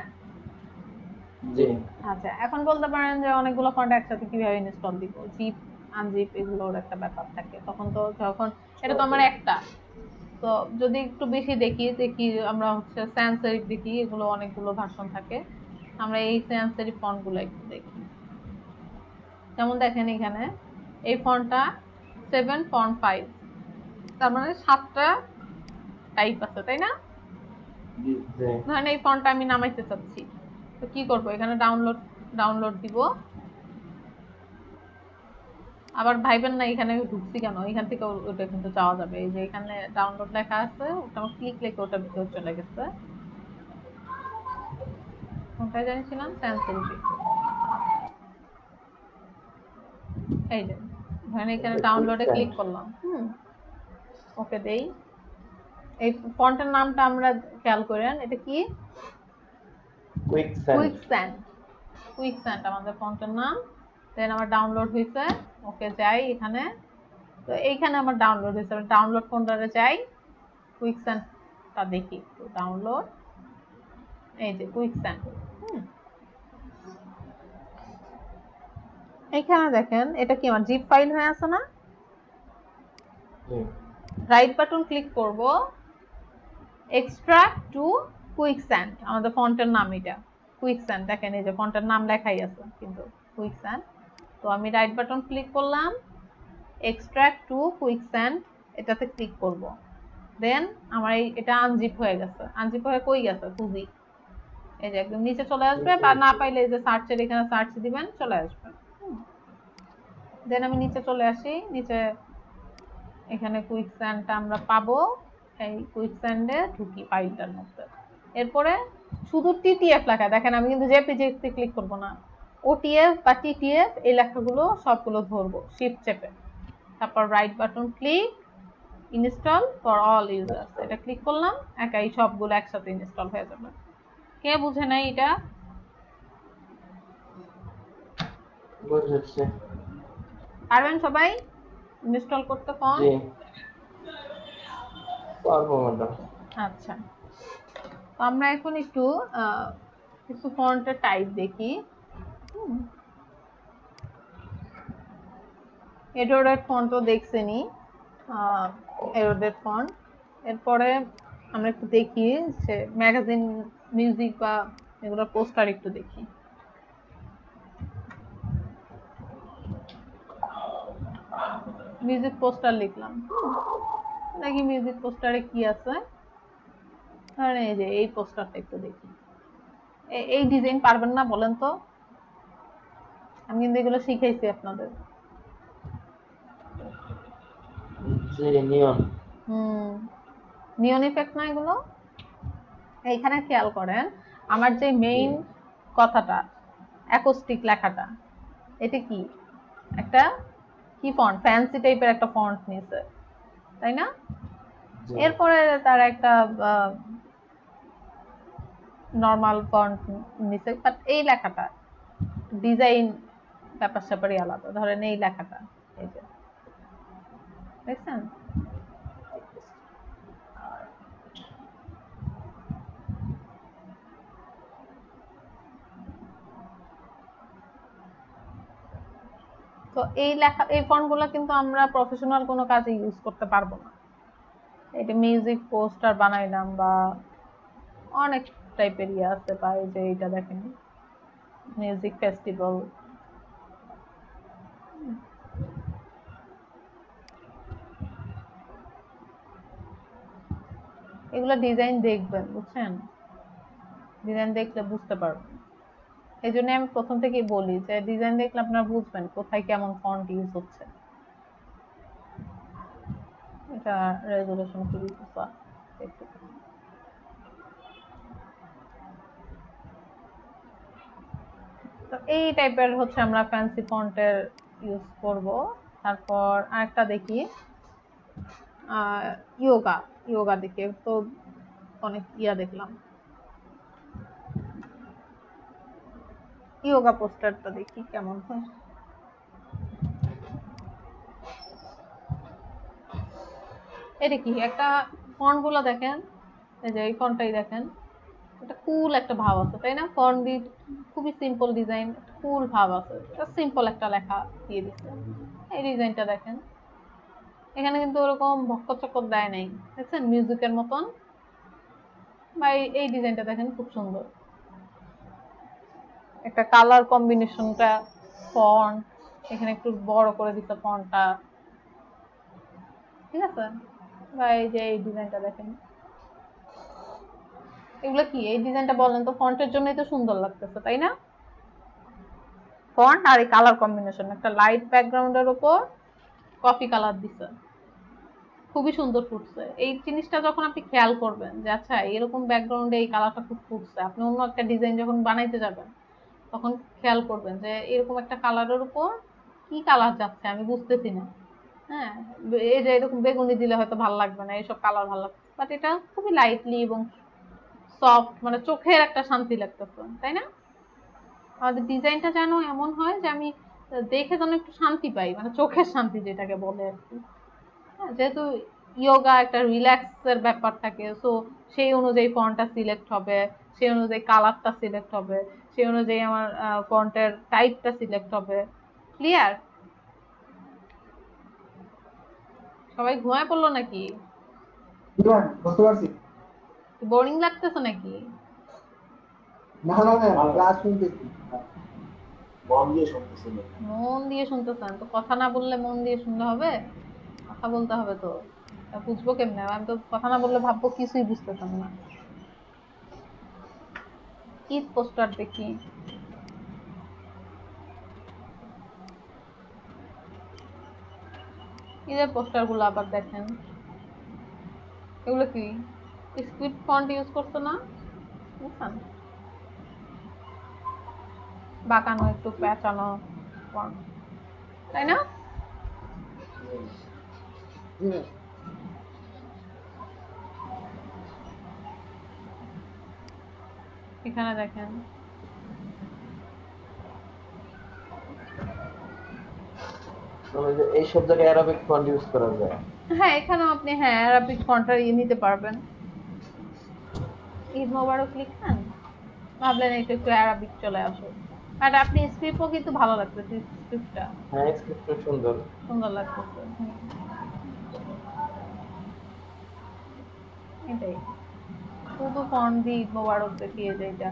জি আচ্ছা, এখন বলতে পারেন যে অনেকগুলো ফন্ট একসাথে কিভাবে ইনস্টল দিব, জিপ আনজিপ এগুলোর একটা ব্যাপার থাকে, তখন তো যখন এটা তো আমার একটা, তো যদি একটু বেশি দেখি আমরা হচ্ছে sans serif দেখি, এগুলো অনেকগুলো ভার্সন থাকে, আমরা এই sans serif ফন্ট গুলো একটু দেখি। যেমন দেখেন এখানে এই ফন্টটা 7.5, তার মানে 7টা টাইপ আছে, তাই না? জি ধরেন এই ফন্টটা আমি নামাইতে চাচ্ছি, তো কি করব, এখানে ডাউনলোড দিব। আবার ভাইবেন না এখানে ঢুকছি কেন, এখান থেকে ওটা কিন্তু যাওয়া যাবে, এই যে এখানে ডাউনলোড লেখা আছে, ওটা আমার ক্লিক লেগে ওটা ভিতরে চলে গেছে। কোনটা জানিছিলাম, স্যান্সেরিটি, এই যে ধরেন এখানে ডাউনলোডে ক্লিক করলাম, ওকে দেই। এই ফন্টের নামটা আমরা খেয়াল করেন, এটা কি, কুইকস্যান্ট আমাদের ফন্টের নাম। দেন আমার ডাউনলোড হয়েছে, ওকে যাই এখানে, তো এইখানে আমার ডাউনলোড হয়েছে, ডাউনলোড ফোল্ডারে যাই, কুইকস্যান্টটা দেখি, তো ডাউনলোড, এই যে কুইকস্যান্ট, এইখানে দেখেন এটা কি আমার জিপ ফাইল হয়ে আছে না, রাইট বাটন ক্লিক করব, এক্সট্রাক্ট টু কুইকস্যান্ট, আমাদের ফন্টের নাম এটা কুইকস্যান্ট, দেখেন এই যে ফন্টের নাম লেখাই আছে কিন্তু কুইকস্যান্ট। তো আমি রাইট বাটন ক্লিক করলাম, এক্সট্রাক্ট টু কুইকস্যান্ট, এটাতে ক্লিক করব, দেন আমার এটা আনজিপ হয়ে গেছে, আনজিপ হয়ে কই গেছে খুঁজি, এই যে একদম নিচে চলে আসবে, বা না পাইলে এই যে সার্চের এখানে সার্চ দিবেন চলে আসবে। দেন আমি নিচে চলে আসি, নিচে এখানে কুইকস্যান্ডটা আমরা পাবো, এই কুইকস্যান্ডে ঢুকি ফাইলটার মধ্যে, এরপরে শুধু টিটিএফ লেখা, দেখেন আমি কিন্তু জেপিজি ক্লিক করব না, ওটিএফ বা টিটিএফ এই লেখাগুলো সবগুলো ধরবো শিফট চেপে, তারপর right button click, install for all users, এটা ক্লিক করলাম, একাই সবগুলো একসাথে ইনস্টল হয়ে যাবে। কে বুঝে নাই এটা? বুঝেছি। পারবেন সবাই ইনস্টল করতে ফন্ট? জি পারবো ম্যাডাম। আচ্ছা, তো আমরা এখন একটু কিছু ফন্টের টাইপ দেখি। এডোরেড ফন্ট তো দেখছেনই, এডোরেড ফন্ট। এরপরে আমরা একটু দেখি যে ম্যাগাজিন, মিউজিক বা এগুলোর পোস্টার একটু দেখি। মিউজিক পোস্টার লিখলাম, দেখি মিউজিক পোস্টারে কি আছে, ধরেন এই যে এই পোস্টারটা একটু দেখি। এই ডিজাইন পারবেন না বলেন তো? আমি কিন্তু এগুলো শিখাইছি আপনাদের। নিয়ন ইফেক্ট না এগুলো? এইখানে খেয়াল করেন, আমার যে মেইন কথাটা অ্যাকোস্টিক লেখাটা, এটা কি একটা কি ফন্ট, ফ্যান্সি টাইপের একটা ফন্ট নিছে, তাই না? এরপরে তার একটা নর্মাল ফন্ট নিছে, বাট এই লেখাটা ডিজাইন ব্যাপার স্যাপারই আলাদা, ধরেন এই লেখাটা, এই যে দেখছেন, তো এই লেখা, এই ফন্টগুলো কিন্তু আমরা প্রফেশনাল কোনো কাজে ইউজ করতে পারবো না। এটা মিউজিক পোস্টার বানাইলাম বা অনেক টাইপের ইয়ে আছে, বা এই যে এটা দেখেন মিউজিক ফেস্টিভ্যাল, এগুলো ডিজাইন দেখবেন, বুঝছেন, ডিজাইন দেখলে বুঝতে পারবেন। এই জন্য আমি প্রথম থেকেই বলি যে ডিজাইন দেখলে আপনারা বুঝবেন কোথায় কেমন ফন্ট ইউজ হচ্ছে। এটা রেজুলেশন খুবই একটু, তো এই টাইপের হচ্ছে আমরা ফ্যান্সি ফন্টের ইউজ করব। তারপর আরেকটা দেখি, ইয়োগা দেখি, তো অনেক ইয়া দেখলাম, ইয়োগা পোস্টারটা দেখি কেমন হয়। এটা কি একটা ফন্ট গুলো দেখেন, এই যে এই ফন্টটাই দেখেন, এটা কুল একটা ভাব আছে তাই না? ফন্ট দি খুবই সিম্পল ডিজাইন, কুল ভাব আছে, সিম্পল একটা লেখা দিয়ে দিচ্ছে। এই ডিজাইনটা দেখেন, এখানে কিন্তু ওরকম ভক্কর চক্কর দেয় নাই, দেখছেন মিউজিকের মতন। বা এই ডিজাইনটা দেখেন খুব সুন্দর, একটা কালার কম্বিনেশনটা, ফন্ট এখানে একটু বড় করে দিচ্ছে ফন্টটা, ঠিক আছে। বা এই যে এই ডিজাইনটা দেখেন, এগুলো কি এই ডিজাইনটা বলেন তো? ফন্টের জন্যই তো সুন্দর লাগতেছে তাই না? ফন্ট আর এই কালার কম্বিনেশন, একটা লাইট ব্যাকগ্রাউন্ডের উপর কফি কালার দিছে, খুবই সুন্দর ফুটছে। এই জিনিসটা যখন আপনি খেয়াল করবেন যে আচ্ছা এরকম ব্যাকগ্রাউন্ডে এই কালারটা খুব ফুটছে, আপনি অন্য একটা ডিজাইন যখন বানাইতে যাবেন তখন খেয়াল করবেন যে এরকম একটা কালারের উপর কি কালার যাচ্ছে আমি বুঝতেছি না। হ্যাঁ, এই যে এরকম বেগুনি দিলে হয়তো ভালো লাগবে না, এইসব কালার ভালো লাগবে, বাট এটা খুবই লাইটলি এবং সফট, মানে চোখের একটা শান্তি লাগতেছে তাই না? আমাদের ডিজাইনটা যেন এমন হয় যে আমি দেখে যেন একটু শান্তি পাই, মানে চোখের শান্তি যেটাকে বলে আর কি। হ্যাঁ, যেহেতু ইয়োগা একটা রিল্যাক্সের ব্যাপার থাকে, সো সেই অনুযায়ী ফন্টটা সিলেক্ট হবে, সেই অনুযায়ী কালারটা সিলেক্ট হবে, সেই অনুযায়ী আমার ফন্টের টাইপটা সিলেক্ট হবে। ক্লিয়ার? সবাই ঘুমায় পড়লো নাকি? বুঝতে পারছি। বোরিং লাগতেছে নাকি? না না না, ক্লাস শুনতেছি। মন দিয়ে শুনতেছি না। মন দিয়ে শুনতেছেন তো, কথা না বললে মন দিয়ে শুনলে হবে? কথা বলতে হবে তো, তা বুঝবো কেমনে? আমি তো কথা না বললে ভাববো কিছুই বুঝতেছেন না। ঈদ পোস্টার দেখি, ঈদের পোস্টার গুলো আবার দেখেন, এগুলো কি স্ক্রিপ্ট ফন্ট ইউজ করতো না? বুঝছেন, বাঁকানো একটু পেঁচানো ফন্ট তাই না? এখানে দেখেন এইসব জায়গায় অ্যারাবিক ফন্ট ইউজ করা যায়। হ্যাঁ, এখানেও আপনি হ্যাঁ অ্যারাবিক ফন্টটা নিতে পারবেন। ঈদ মোবারক লিখছেন, ভাবলেন একটু একটু অ্যারাবিক চলে আসো, আর আপনি স্ক্রিপ্টও কিন্তু ভালো লাগতেছে, স্ক্রিপ্টটা হ্যাঁ, স্ক্রিপ্টটা সুন্দর সুন্দর লাগতেছে। এটাই শুধু ফন্ট দিয়ে ঈদ মোবারক দেখিয়ে যায় যা।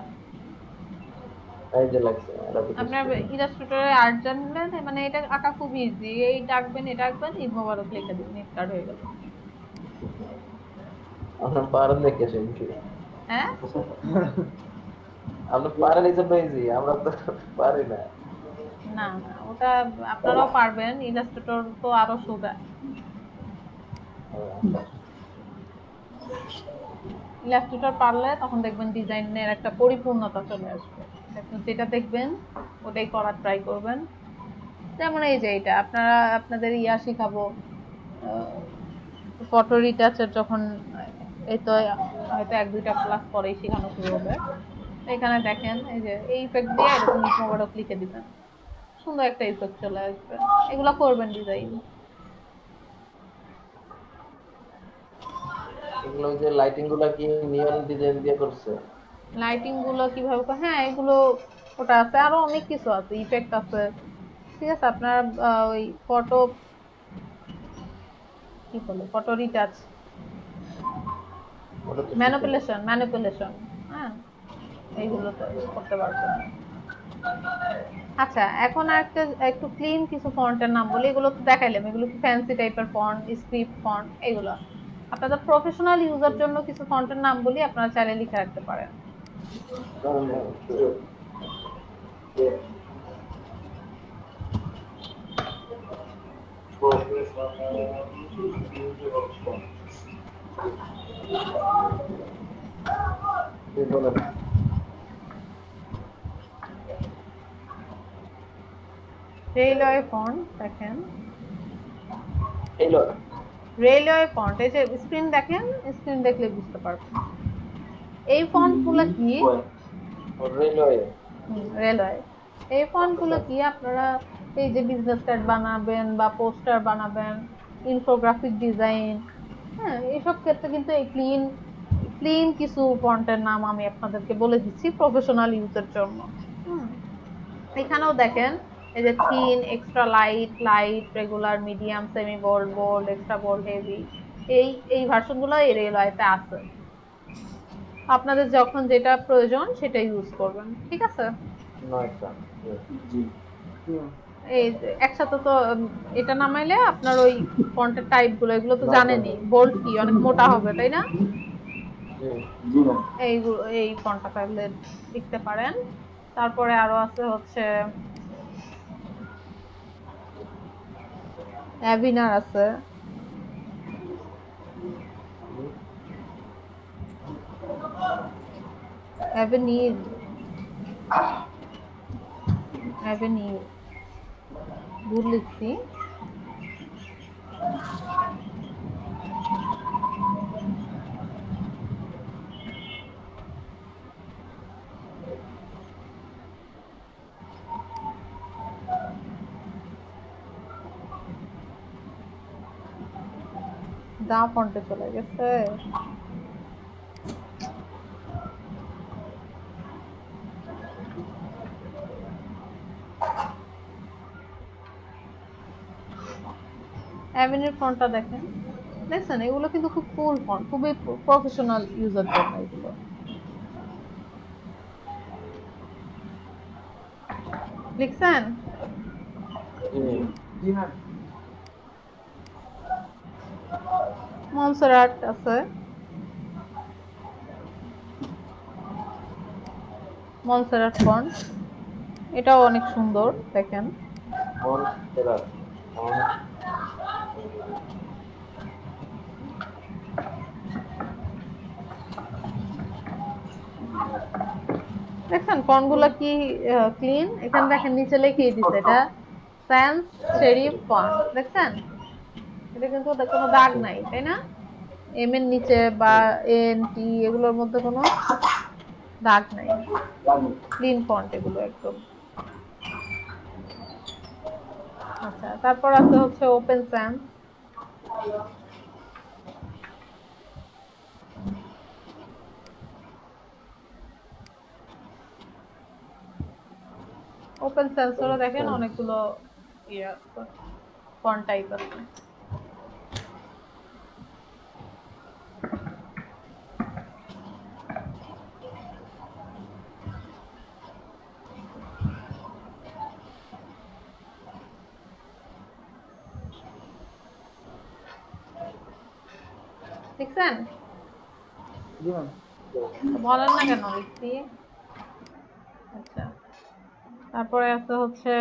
এই যে লাগছে অ্যারাবিক। আপনার ইলাস্ট্রেটরে আর্ট জানলেন, মানে এটা আঁকা খুব ইজি, এই ডাকবেন এটা আঁকবেন, ঈদ মোবারক লিখে দিবেন, স্টার্ট হয়ে গেল। আপনার পারেন দেখে শুনছি। হ্যাঁ, আপনি পারেন এই জন্য ইজি, আমরা তো পারি না। না না, ওটা আপনারাও পারবেন, ইলাস্ট্রেটর তো আরো সোজা। ইলাস্ট্রেটর পারলে তখন দেখবেন ডিজাইনের একটা পরিপূর্ণতা চলে আসবে, যেটা দেখবেন ওটাই করার ট্রাই করবেন। যেমন এই যে এটা আপনাদের শিখাবো ফটো রিটাচের, যখন এই তো হয়তো 1-2টা ক্লাস পরেই শেখানো শুরু হবে। এখানে দেখেন এই যে এই ইফেক্ট দিয়ে এরকম ঈদ মোবারক লিখে দিবেন, সুন্দর একটা ইফেক্ট চলে আসবে। এগুলা করবেন ডিজাইন। এগুলো যে লাইটিং গুলা কি নিয়ন ডিজাইন দিয়ে করছে? লাইটিং গুলো কিভাবে হ্যাঁ এগুলো ওটা আছে, আরো অনেক কিছু আছে, ইফেক্ট আছে, ঠিক আছে। আপনার ওই ফটো কি বলে, ফটো রিটাচ, ম্যানিপুলেশন, হ্যাঁ এইগুলো তো করতে পারবেন। আচ্ছা, এখন একটা একটু ক্লিন কিছু ফন্টের নাম বলি, এগুলো তো দেখাইলাম, এগুলো কি ফ্যান্সি টাইপের ফন্ট, স্ক্রিপ্ট ফন্ট, এগুলো আপনাদের প্রফেশনাল ইউজার জন্য কিছু ফন্টের নাম বলি, আপনারা চাইলে লিখে রাখতে পারেন। রেলওয়ে ফন্ট দেখেন, রেলওয়ে ফন্ট, এই যে স্ক্রিন দেখেন, স্ক্রিন দেখলে বুঝতে পারবেন এই ফন্ট গুলো কি। রেলওয়ে এই ফন্ট গুলো কি, আপনারা এই যে বিজনেস কার্ড বানাবেন বা পোস্টার বানাবেন, ইনফোগ্রাফিক ডিজাইন, হ্যাঁ এইসব ক্ষেত্রে কিন্তু এই ক্লিন ক্লিন কিছু ফন্টের নাম আমি আপনাদেরকে বলে দিচ্ছি প্রফেশনাল ইউজের জন্য। এখানেও দেখেন এই যে thin, extra light, light, regular, medium, semi bold, bold, extra bold, heavy, এই ভার্সনগুলো এই রেলওয়েতে আছে। আপনাদের যখন যেটা প্রয়োজন সেটা ইউজ করবেন, ঠিক আছে? এই একসাথে তো এটা নামাইলে আপনার ওই ফন্টের টাইপ গুলো এগুলো তো জানেনই, বোল্ড কি অনেক মোটা হবে তাই না? এই ফন্টটা তাহলে লিখতে পারেন। তারপরে আরো আছে হচ্ছে অ্যাভিনার আছে, অ্যাভেনির, অ্যাভেনির ভুল লিখছি। দা ফন্টে চলে গেছে। অ্যাভেনির ফন্টটা দেখেন, দেখছেন এগুলো কিন্তু খুব কুল ফন্ট, খুবই প্রফেশনাল ইউজার জন্য এগুলো। লিখছেন? মনসেরাট আছে, মনসেরাট ফন্ট, এটাও অনেক সুন্দর দেখেন। দেখেন ফন্টগুলো কি ক্লিন। এখানে দেখেন নিচে লিখে দিছে এটা সায়েন্স সেরিফ ফন্ট, দেখছেন? এটা কিন্তু কোনো দাগ নাই তাই না? এম এর নিচে বা এন টি এগুলোর মধ্যে কোনো দাগ নাই, ক্লিন ফন্ট এগুলো একদম। আচ্ছা, তারপর আছে হচ্ছে ওপেন স্যান্স, ওপেন সেন্সরে দেখেন অনেকগুলো ফন্ট টাইপ আছে। দেখছেন? বলেন না কেন লিখছি। আচ্ছা, তারপরে আছে হচ্ছে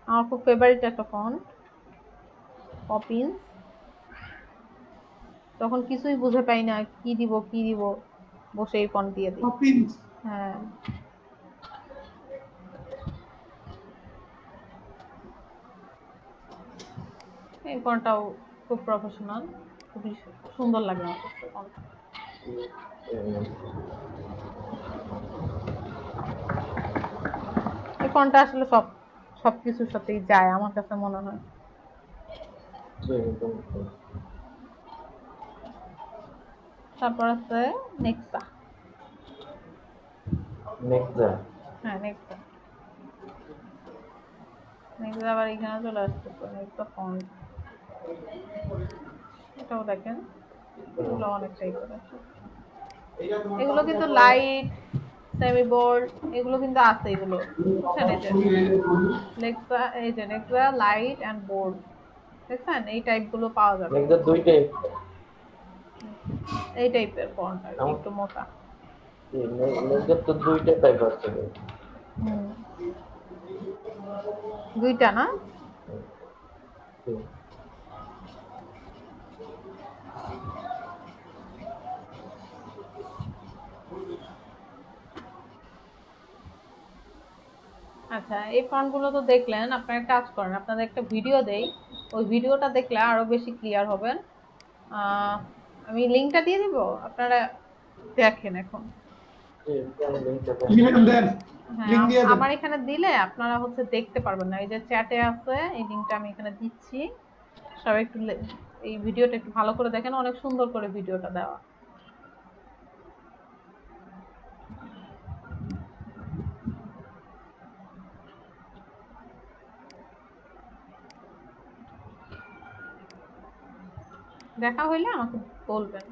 আমার খুব ফেভারিট একটা ফন্ট পপিন্স। তখন কিছুই বুঝে পাই না কি দিব বসে এই ফন্ট দিয়ে দিই। পপিন্স, হ্যাঁ, এই ফন্টটাও খুব প্রফেশনাল, খুবই সুন্দর লাগে আমার কাছে ফন্টটা। এই ফন্টটা আসলে সবকিছুর সাথেই যায় আমার কাছে মনে হয়। তারপর আছে নেক্সা। হ্যাঁ, নেক্সা আবার এখানে চলে আসতেছে নেক্সা ফন্ট। এটাও দেখেন, এগুলো অনেক টাইপের আছে। এগুলো কিন্তু লাইট, সেমি বোল্ড এগুলো কিন্তু আছে, এগুলো বুঝছেন? এই যে নেক্সা লাইট এন্ড বোল্ড, দেখছেন? এই টাইপ গুলো পাওয়া যাবে। এই টাইপের ফন্ট আর একটু মোটা। তো দুইটা টাইপ আছে। দুইটা না? আচ্ছা, এই ফন্টগুলো তো দেখলেন। আপনারা কাজ করেন, আপনাদের একটা ভিডিও দেই, ওই ভিডিওটা দেখলে আরো বেশি ক্লিয়ার হবেন। আমি লিংকটা দিয়ে দিব, আপনারা দেখেন এখন। আমার এখানে দিলে আপনারা হচ্ছে দেখতে পারবেন না, এই যে চ্যাটে আছে এই লিংকটা আমি এখানে দিচ্ছি। সবাই একটু এই ভিডিওটা একটু ভালো করে দেখেন, অনেক সুন্দর করে ভিডিওটা দেওয়া। দেখা হইলে আমাকে বলবেন।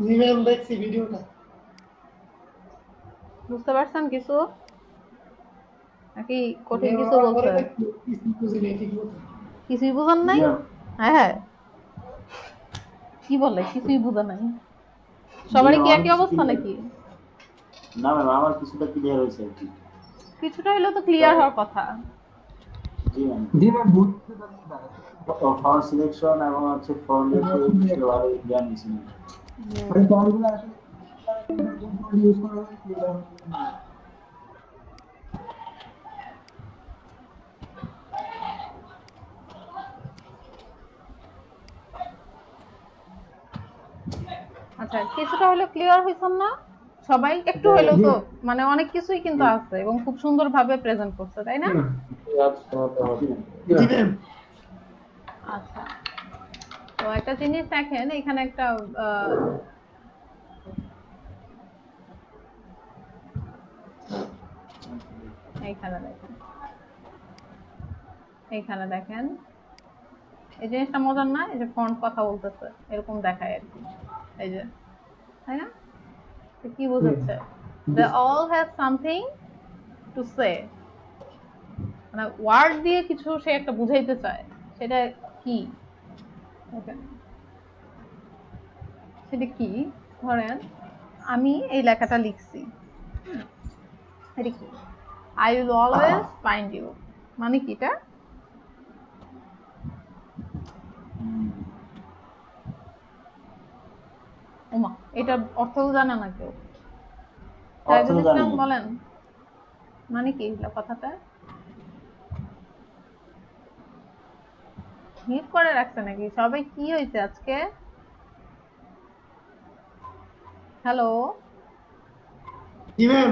জি ম্যাম দেখছি ভিডিওটা। বুঝতে পারছেন কিছু নাকি কঠিন কিছু বলছে? কিছুই বুঝান নাই? হ্যাঁ কি বলে কিছুই বুঝা নাই? সবারই কি একই অবস্থা নাকি? না ম্যাম আমার কিছুটা ক্লিয়ার হয়েছে আর কি। কিছুটা হইলেও তো ক্লিয়ার হওয়ার কথা। জি ম্যাম জি ম্যাম বুঝতে পারছি না ফন্ট সিলেকশন এবং হচ্ছে ফন্ট আরো জ্ঞান নিছি মানে ফন্টগুলো আসলে কোন ফন্ট ইউজ করা হয় সেটা আচ্ছা কিছুটা হলেও ক্লিয়ার হইছেন না সবাই? একটু হইলেও তো মানে অনেক কিছুই কিন্তু আছে এবং খুব সুন্দরভাবে প্রেজেন্ট করছে তাই না? জি ম্যাম আচ্ছা তো একটা জিনিস দেখেন এখানে একটা এইখানে দেখেন এই জিনিসটা মজার না? এই যে ফন্ট কথা বলতেছে এরকম দেখায় আর কি, এই যে তাই না? কি বোঝাচ্ছে? they all have something to say, মানে ওয়ার্ড দিয়ে কিছু সে একটা বুঝাইতে চায়, সেটা কি? সেটা কি? ধরেন আমি এই লেখাটা লিখছি, এটা কি? I will always find you, মানে কি এটা? ওমা এটা অর্থও জানা না কেউ? বলেন মানে কি কথাটা? মিট করে রাখছে নাকি সবাই? কি হয়েছে আজকে? হ্যালো জি ম্যাম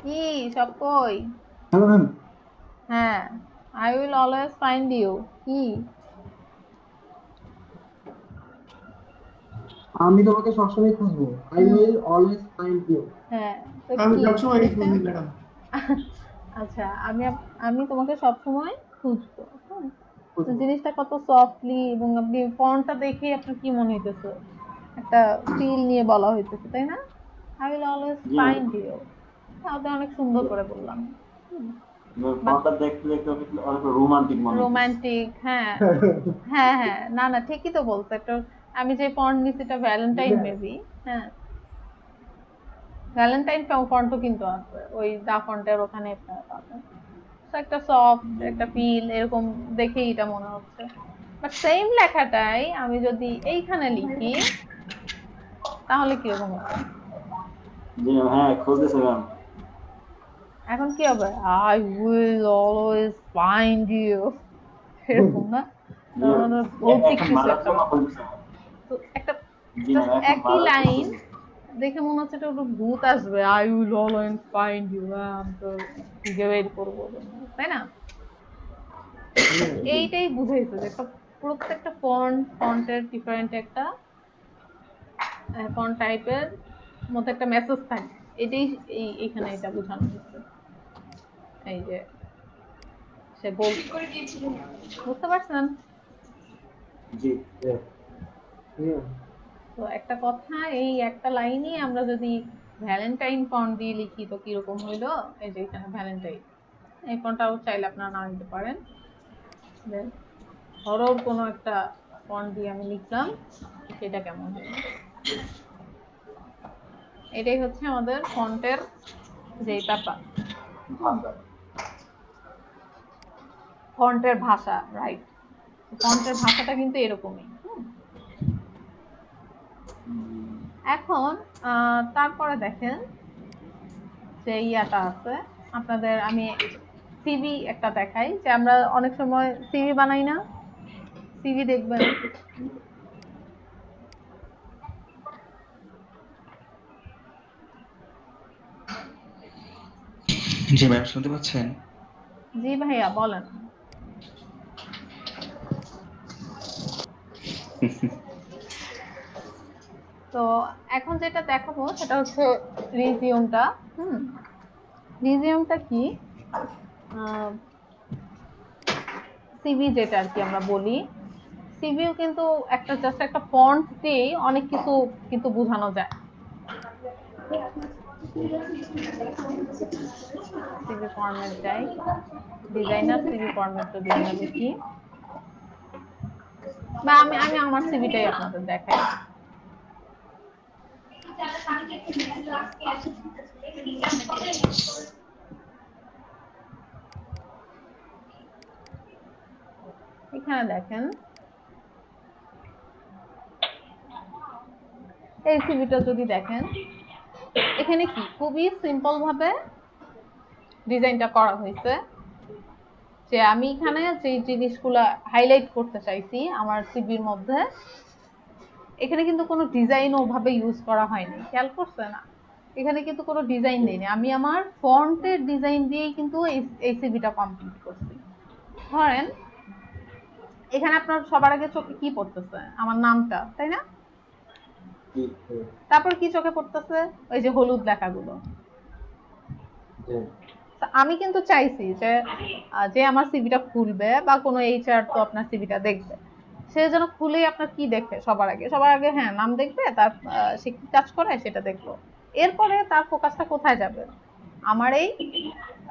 কি সব কই? হ্যালো ম্যাম হ্যাঁ I will always find you কি? আমি তোমাকে সবসময় খুঁজবো। I will always find you। হ্যাঁ আমি সবসময় খুঁজি ম্যাডাম। আচ্ছা আমি তোমাকে সবসময় খুঁজবো। তো জিনিসটা কত সফটলি এবং আপনি ফন্টটা দেখে আপনার কি মনে হইতেছে? একটা ফিল নিয়ে বলা হইতেছে তাই না? I will always find you, তাহলে অনেক সুন্দর করে বললাম। ফন্টটা দেখতে দেখতে অনেক রোমান্টিক মনে হয়। রোমান্টিক হ্যাঁ হ্যাঁ হ্যাঁ না না ঠিকই তো বলছো। একটা আমি যে ফন্ট নিছি এটা ভ্যালেন্টাইন মেবি, হ্যাঁ ভ্যালেন্টাইন ফন্টও কিন্তু আছে ওই দা ফন্টের ওখানে পাবেন। একটা সফট একটা ফিল এরকম দেখেই এটা মনে হচ্ছে। বাট সেম লেখাটাই আমি যদি এইখানে লিখি তাহলে কি রকম হবে? জি হ্যাঁ খুঁজতেছি ম্যাম। এখন কি হবে? I will always find you, এরকম না? ভৌতিক কিছু একটা একই লাইন দেখে মনে হচ্ছে এটা একটা ভূত আসবে। I will always find you, আমি তো খুঁজে বের করবো, তাই না? এইটাই বুঝাইছে যে প্রত্যেকটা ফন্টের ডিফারেন্ট একটা ফন্ট টাইপের মধ্যে একটা মেসেজ থাকে। এটাই এইখানে এটা বোঝানো হচ্ছে। এই যে সে বুঝতে পারছেন? জি তো একটা কথা, এই একটা লাইনই আমরা যদি ভ্যালেন্টাইন ফন্ট দিয়ে লিখি তো কিরকম হইলো? এই যে এখানে ভ্যালেন্টাইন, এই ফন্টটাও চাইলে আপনারা না নিতে পারেন। দেন হরর কোনো একটা ফন্ট দিয়ে আমি লিখলাম, সেটা কেমন হলো? এটাই হচ্ছে আমাদের ফন্টের যে ব্যাপার, ফন্টের ভাষা, রাইট? ফন্টের ভাষাটা কিন্তু এরকমই। এখন তারপরে দেখেন যে ইয়াটা আছে আপনাদের, আমি সিভি একটা দেখাই যে আমরা অনেক সময় সিভি বানাই না? সিভি দেখবেন জি ম্যাম শুনতে পাচ্ছেন? জি ভাইয়া বলেন। তো এখন যেটা দেখাবো সেটা হচ্ছে রিজিউমটা। রিজিউমটা কি? সিভি যেটা আর কি আমরা বলি, সিভিও কিন্তু একটা জাস্ট একটা ফন্ট দিয়ে অনেক কিছু কিন্তু বোঝানো যায়। সিভি ফরম্যাট যাই, ডিজাইনার সিভি ফরম্যাট যদি আমরা দেখি, বা আমি আমার সিভিটাই আপনাদের দেখাই। এখানে দেখেন এই সিভিটা যদি দেখেন, এখানে কি খুবই সিম্পল ভাবে ডিজাইনটা করা হয়েছে, যে আমি এখানে যে জিনিসগুলো হাইলাইট করতে চাইছি আমার সিভির মধ্যে, এখানে কিন্তু কোনো ডিজাইন ওভাবে ইউজ করা হয়নি, খেয়াল করছে না? এখানে কিন্তু কোনো ডিজাইন দেয়নি, আমি আমার ফন্টের ডিজাইন দিয়েই কিন্তু এই সিভিটা কমপ্লিট করছি। ধরেন এখানে আপনার সবার আগে চোখে কি পড়তেছে? আমার নামটা, তাই না? তারপর কি চোখে পড়তেছে? ওই যে হলুদ লেখাগুলো। আমি কিন্তু চাইছি যে আমার সিভিটা খুলবে বা কোনো এইচআর তো আপনার সিভিটা দেখবে, সে যেন খুলেই আপনার কি দেখবে সবার আগে হ্যাঁ নাম দেখবে, তার সে কি কাজ করে সেটা দেখলো। এরপরে তার ফোকাসটা কোথায় যাবে? আমার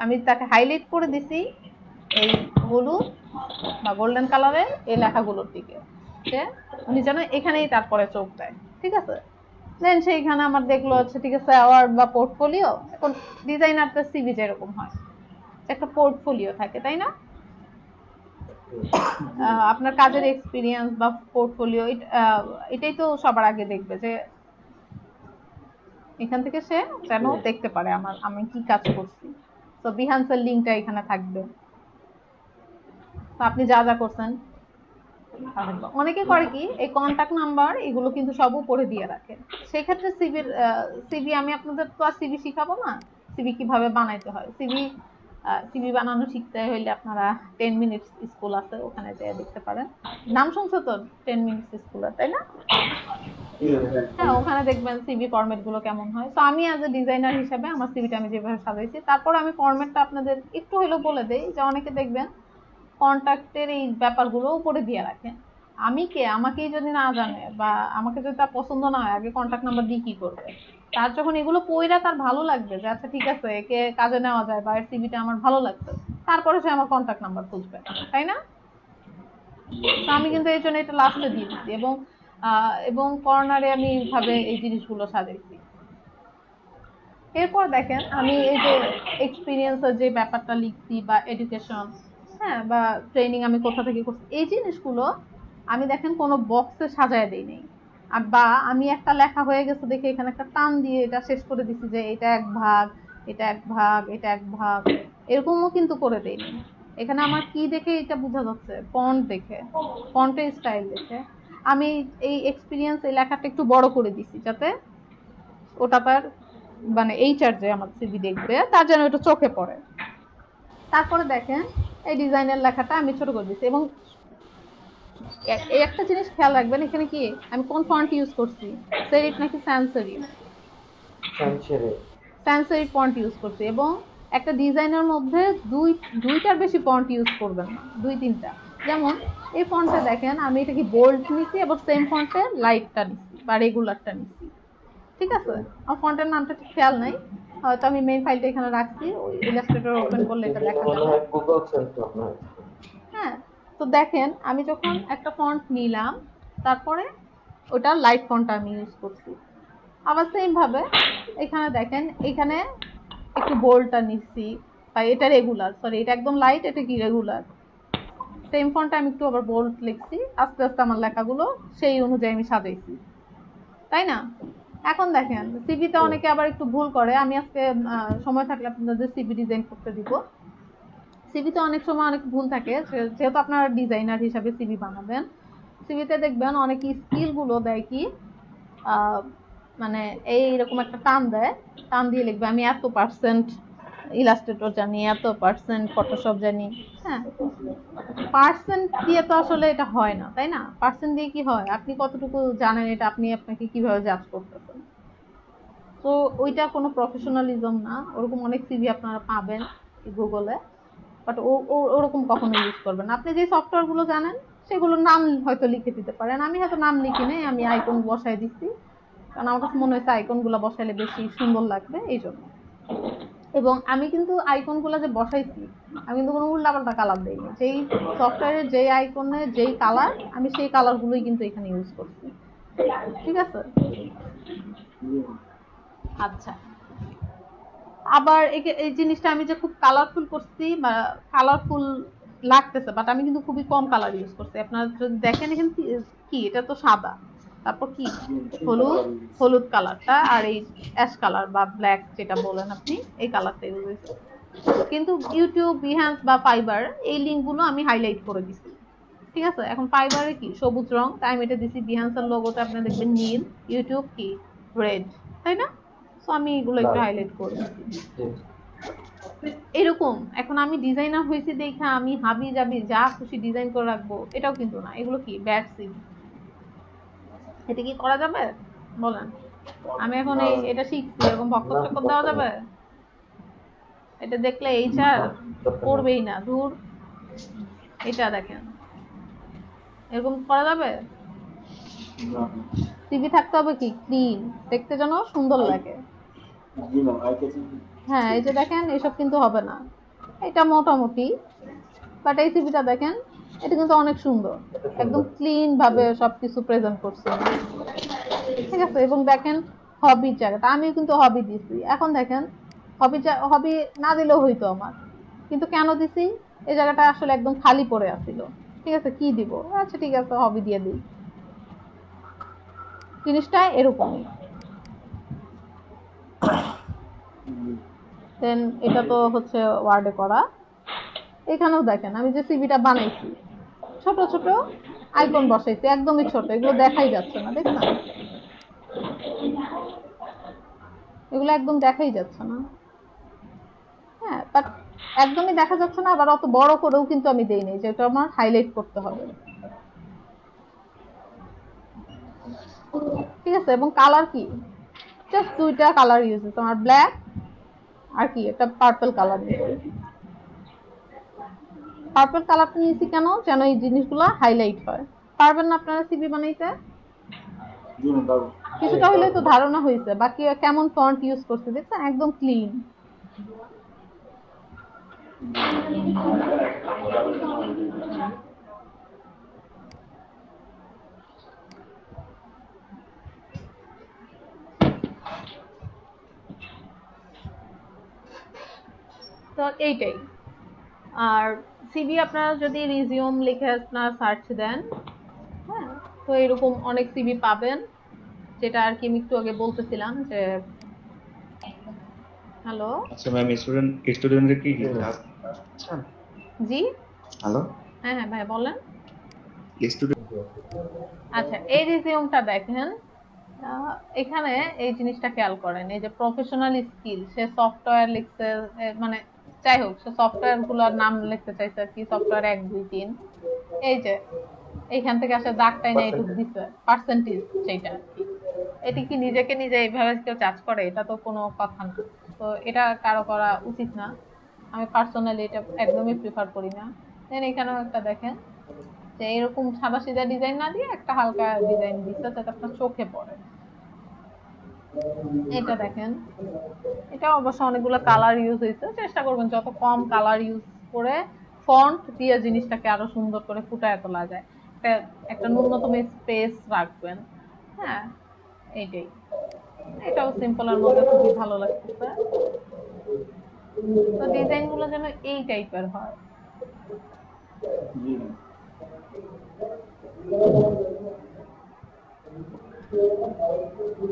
আমি তাকে হাইলাইট করে দিছি এই হলুদ বা গোল্ডেন কালারের এই লেখাগুলোর দিকে, যে উনি যেন এখানেই তারপরে চোখ দেয়, ঠিক আছে? দেন সেইখানে আমার দেখলো হচ্ছে ঠিক আছে অ্যাওয়ার্ড বা পোর্টফোলিও। এখন ডিজাইনারদের সিভি যেরকম হয় একটা পোর্টফোলিও থাকে, তাই না? আপনার কাজের এক্সপিরিয়েন্স বা পোর্টফোলিও এটাই তো সবার আগে দেখবে, যে এখান থেকে সে যেন দেখতে পারে আমি কি কাজ করছি। তো বিহান্সের লিঙ্কটা এখানে থাকবে, তো আপনি যা যা করছেন। অনেকে করে কি এই কন্টাক্ট নাম্বার এগুলো কিন্তু সব উপরে দিয়ে রাখে, সেই ক্ষেত্রে সিভি আমি আপনাদের তো আর সিভি শিখাবো না, সিভি কিভাবে বানাইতে হয়। সিভি বানানো শিখতে হইলে আপনারা 10 মিনিটস স্কুল আছে, ওখানে যেয়ে দেখতে পারেন। নাম শুনছো তো 10 মিনিটস স্কুল, তাই না? হ্যাঁ, ওখানে দেখবেন সিভি ফরম্যাট গুলো কেমন হয়। তো আমি অ্যাজ এ ডিজাইনার হিসেবে আমার সিভিটা আমি যেভাবে সাজাইছি, তারপর আমি ফরম্যাটটা আপনাদের একটু হলেও বলে দেই, যে অনেকে দেখবেন কন্ট্যাক্টের এই ব্যাপারগুলো উপরে দিয়ে রাখেন। আমাকেই যদি না জানে বা আমাকে যদি তার পছন্দ না হয়, আগে কন্ট্যাক্ট নাম্বার দিয়ে কি করবে? তার যখন এগুলো পড়া তার ভালো লাগবে, যে আচ্ছা ঠিক আছে একে কাজে নেওয়া যায় বা এর সিভিটা আমার ভালো লাগছে, তারপরে সে আমার কন্ট্যাক্ট নাম্বার খুঁজবে, তাই না? তো আমি কিন্তু এই জন্য এটা লাস্টে দিয়ে দিচ্ছি, এবং কর্নারে আমি এইভাবে এই জিনিসগুলো সাজাইছি। এরপর দেখেন আমি এই যে এক্সপিরিয়েন্সের যে ব্যাপারটা লিখছি বা এডুকেশন, হ্যাঁ, বা ট্রেনিং আমি কোথা থেকে করছি, এই জিনিসগুলো আমি দেখেন কোনো বক্সে সাজায় দেই নাই, বা আমি একটা লেখা হয়ে গেছে দেখে এখানে একটা টান দিয়ে এটা শেষ করে দিছি যে এটা এক ভাগ, এটা এক ভাগ, এটা এক ভাগ, এরকমও কিন্তু করে দেইনি। এখানে আমার কি দেখে এটা বোঝা যাচ্ছে? ফন্ট দেখে, ফন্টের স্টাইল দেখে আমি এই এক্সপিরিয়েন্স এই লেখাটা একটু বড় করে দিছি, যাতে ওটা তার মানে এইচআর যে আমার সিভি দেখবে তার যেন এটা চোখে পড়ে। তারপরে দেখেন এই ডিজাইনের লেখাটা আমি ছোট করে দিচ্ছি, এবং এই একটা জিনিস খেয়াল রাখবেন, এখানে কি আমি কোন ফন্ট ইউজ করছি, সেরিফ নাকি সানসেরিফ? সানসেরিফ ফন্ট ইউজ করছি। এবং একটা ডিজাইনের মধ্যে দুইটার বেশি ফন্ট ইউজ করবেন না, 2-3টা। যেমন এই ফন্টটা দেখেন আমি এটা কি বোল্ড নিছি, এবং সেম ফন্টে লাইটটা নিছি বা রেগুলারটা নিছি, ঠিক আছে? আমার ফন্টের নামটা ঠিক খেয়াল নাই, হয়তো আমি মেইন ফাইলটা এখানে রাখছি, ওই ইলাস্ট্রেটর ওপেন করলে এটা দেখা যাবে। হ্যাঁ, তো দেখেন আমি যখন একটা ফন্ট নিলাম, তারপরে ওটা লাইট ফন্টটা আমি ইউজ করছি। আবার সেম ভাবে এখানে দেখেন, এখানে একটু বোল্ডটা নিচ্ছি, বা এটা রেগুলার, সরি এটা একদম লাইট, এটা কি রেগুলার। সেম ফন্টটা আমি একটু আবার বোল্ড লিখছি, আস্তে আস্তে আমার লেখাগুলো সেই অনুযায়ী আমি সাজাইছি, তাই না? এখন দেখেন সিভিতে অনেকে আবার একটু ভুল করে, আমি আজকে সময় থাকলে আপনাদের সিভি ডিজাইন করতে দিব। সিভিতে অনেক সময় অনেক ভুল থাকে, যেহেতু আপনারা ডিজাইনার হিসাবে সিভি বানাবেন, সিভিতে দেখবেন অনেক স্কিল গুলো দেয় কি মানে এইরকম একটা টান দেয়, টান দিয়ে লিখবে আমি এত পার্সেন্ট ইলাস্ট্রেটর জানি, এত পার্সেন্ট ফটোশপ জানি। হ্যাঁ, পার্সেন্ট দিয়ে তো আসলে এটা হয় না, তাই না? পার্সেন্ট দিয়ে কি হয়? আপনি কতটুকু জানেন এটা আপনাকে কিভাবে জাজ করতেছেন? তো ওইটা কোনো প্রফেশনালিজম না। ওরকম অনেক সিভি আপনারা পাবেন গুগলে, বাট ওরকম কখনো ইউজ করবেন না। আপনি যে সফটওয়্যার গুলো জানেন সেগুলোর নাম হয়তো লিখে দিতে পারেন। আমি হয়তো নাম লিখি নাই, আমি আইকন বসাই দিচ্ছি, কারণ আমার কাছে মনে হয়েছে আইকনগুলো বসাইলে বেশি সুন্দর লাগবে এই জন্য। এবং আমি কিন্তু আইকনগুলো যে বসাইছি, আমি কিন্তু কোনো উল্টাপাল্টা কালার দেইনি। যেই সফটওয়্যারের যেই আইকনে যেই কালার, আমি সেই কালারগুলোই কিন্তু এখানে ইউজ করছি। ঠিক আছে? আচ্ছা, আবার এই জিনিসটা আমি যে খুব কালারফুল করছি বা কালারফুল লাগতেছে, বাট আমি কিন্তু খুবই কম কালার ইউজ করছি। আপনারা যদি দেখেন এখানে কি, এটা তো সাদা, তারপর কি হলুদ কালারটা, আর এই অ্যাশ কালার বা ব্ল্যাক যেটা বলেন আপনি, এই কালারটা ইউজ হয়েছে। কিন্তু ইউটিউব, বিহান্স বা ফাইবার এই লিঙ্কগুলো আমি হাইলাইট করে দিছি। ঠিক আছে? এখন ফাইবারে কি সবুজ রং, তাই আমি এটা দিছি। বিহান্সের লোগোটা আপনি দেখবেন নীল, ইউটিউব কি রেড, তাই না? সো আমি এগুলো একটু হাইলাইট করে দিচ্ছি এরকম। এখন আমি ডিজাইনার হয়েছি দেখে আমি হাবি জাবি যা খুশি ডিজাইন করে রাখবো এটাও কিন্তু না। এগুলো কি ব্যাড সিভি, এটা কি করা যাবে বলেন? আমি এখন এটা শিখছি, এরকম ভক্ত চক্কর দেওয়া যাবে? এটা দেখলে এইচআর করবেই না, দূর। এটা দেখেন, এরকম করা যাবে? সিভি থাকতে হবে কি ক্লিন, দেখতে যেন সুন্দর লাগে। হ্যাঁ, এই যে দেখেন, এসব কিন্তু হবে না। এটা মোটামুটি, বাট এই সিভিটা দেখেন, এটা কিন্তু অনেক সুন্দর, একদম ক্লিন ভাবে সবকিছু প্রেজেন্ট করছে। ঠিক আছে? এবং দেখেন হবির জায়গাটা আমিও কিন্তু হবি দিছি। এখন দেখেন হবি না দিলেও হইতো আমার, কিন্তু কেন দিছি? এই জায়গাটা আসলে একদম খালি পড়ে আছিল। ঠিক আছে, কি দিব? আচ্ছা ঠিক আছে, হবি দিয়ে দিই। জিনিসটা এরকমই। দেন এটা তো হচ্ছে ওয়ার্ডে করা। এখানেও দেখেন আমি যে সিভিটা বানাইছি, ছোট ছোট আইকন বসাইছি, একদমই ছোট, এগুলো দেখাই যাচ্ছে না, দেখছেন? এগুলো একদম দেখাই যাচ্ছে না। হ্যাঁ, বাট একদমই দেখা যাচ্ছে না, আবার অত বড় করেও কিন্তু আমি দেই নাই, যেটা আমার হাইলাইট করতে হবে। ঠিক আছে? এবং কালার কি, জাস্ট দুইটা কালার ইউজ হয়েছে আমার, ব্ল্যাক আর কি একটা পার্পল কালার নিয়েছি। পার্পল কালারটা নিয়েছি কেন? যেন এই জিনিসগুলো হাইলাইট হয়। পারবেন না আপনারা সিভি বানাইতে? কিছুটা হলে তো ধারণা হয়েছে। বাকি কেমন ফন্ট ইউজ করছে দেখছেন, একদম ক্লিন। তো এইটাই। আর সিভি আপনারা যদি রিজিউম লিখে আপনারা সার্চ দেন, হ্যাঁ, তো এরকম অনেক সিভি পাবেন, যেটা আর কি আমি একটু আগে বলতেছিলাম যে হ্যালো। আচ্ছা ম্যাম, স্টুডেন্টদের কি আচ্ছা জি হ্যালো, হ্যাঁ হ্যাঁ ভাই বলেন। স্টুডেন্ট, আচ্ছা, এই রিজিউমটা দেখেন, এখানে এই জিনিসটা খেয়াল করেন, এই যে প্রফেশনাল স্কিল, সে সফটওয়্যার লিখছে, মানে যাই হোক সে সফটওয়্যার গুলোর নাম লিখতে চাইছে আর কি, সফটওয়্যার 1 2 3, এই যে এইখান থেকে আসে দাগটাই না একটু দিছে পার্সেন্টেজ, সেইটা আর কি। এটা কি নিজেকে নিজে এইভাবে কেউ জাজ করে? এটা তো কোনো কথা না। তো এটা কারো করা উচিত না, আমি পার্সোনালি এটা একদমই প্রিফার করি না। দেন এখানেও একটা দেখেন যে এরকম সাদা সিধা ডিজাইন না দিয়ে একটা হালকা ডিজাইন দিচ্ছে, যাতে আপনার চোখে পড়ে। এটা দেখেন, এটা অবশ্য অনেকগুলো কালার ইউজ হয়েছে। চেষ্টা করবেন যত কম কালার ইউজ করে ফন্ট দিয়ে জিনিসটাকে আরো সুন্দর করে ফুটায় তোলা যায়। একটা ন্যূনতম স্পেস রাখবেন। হ্যাঁ, এইটাই। এটাও সিম্পলের মধ্যে খুবই ভালো লাগতেছে। তো ডিজাইন গুলো যেন এই টাইপের হয়।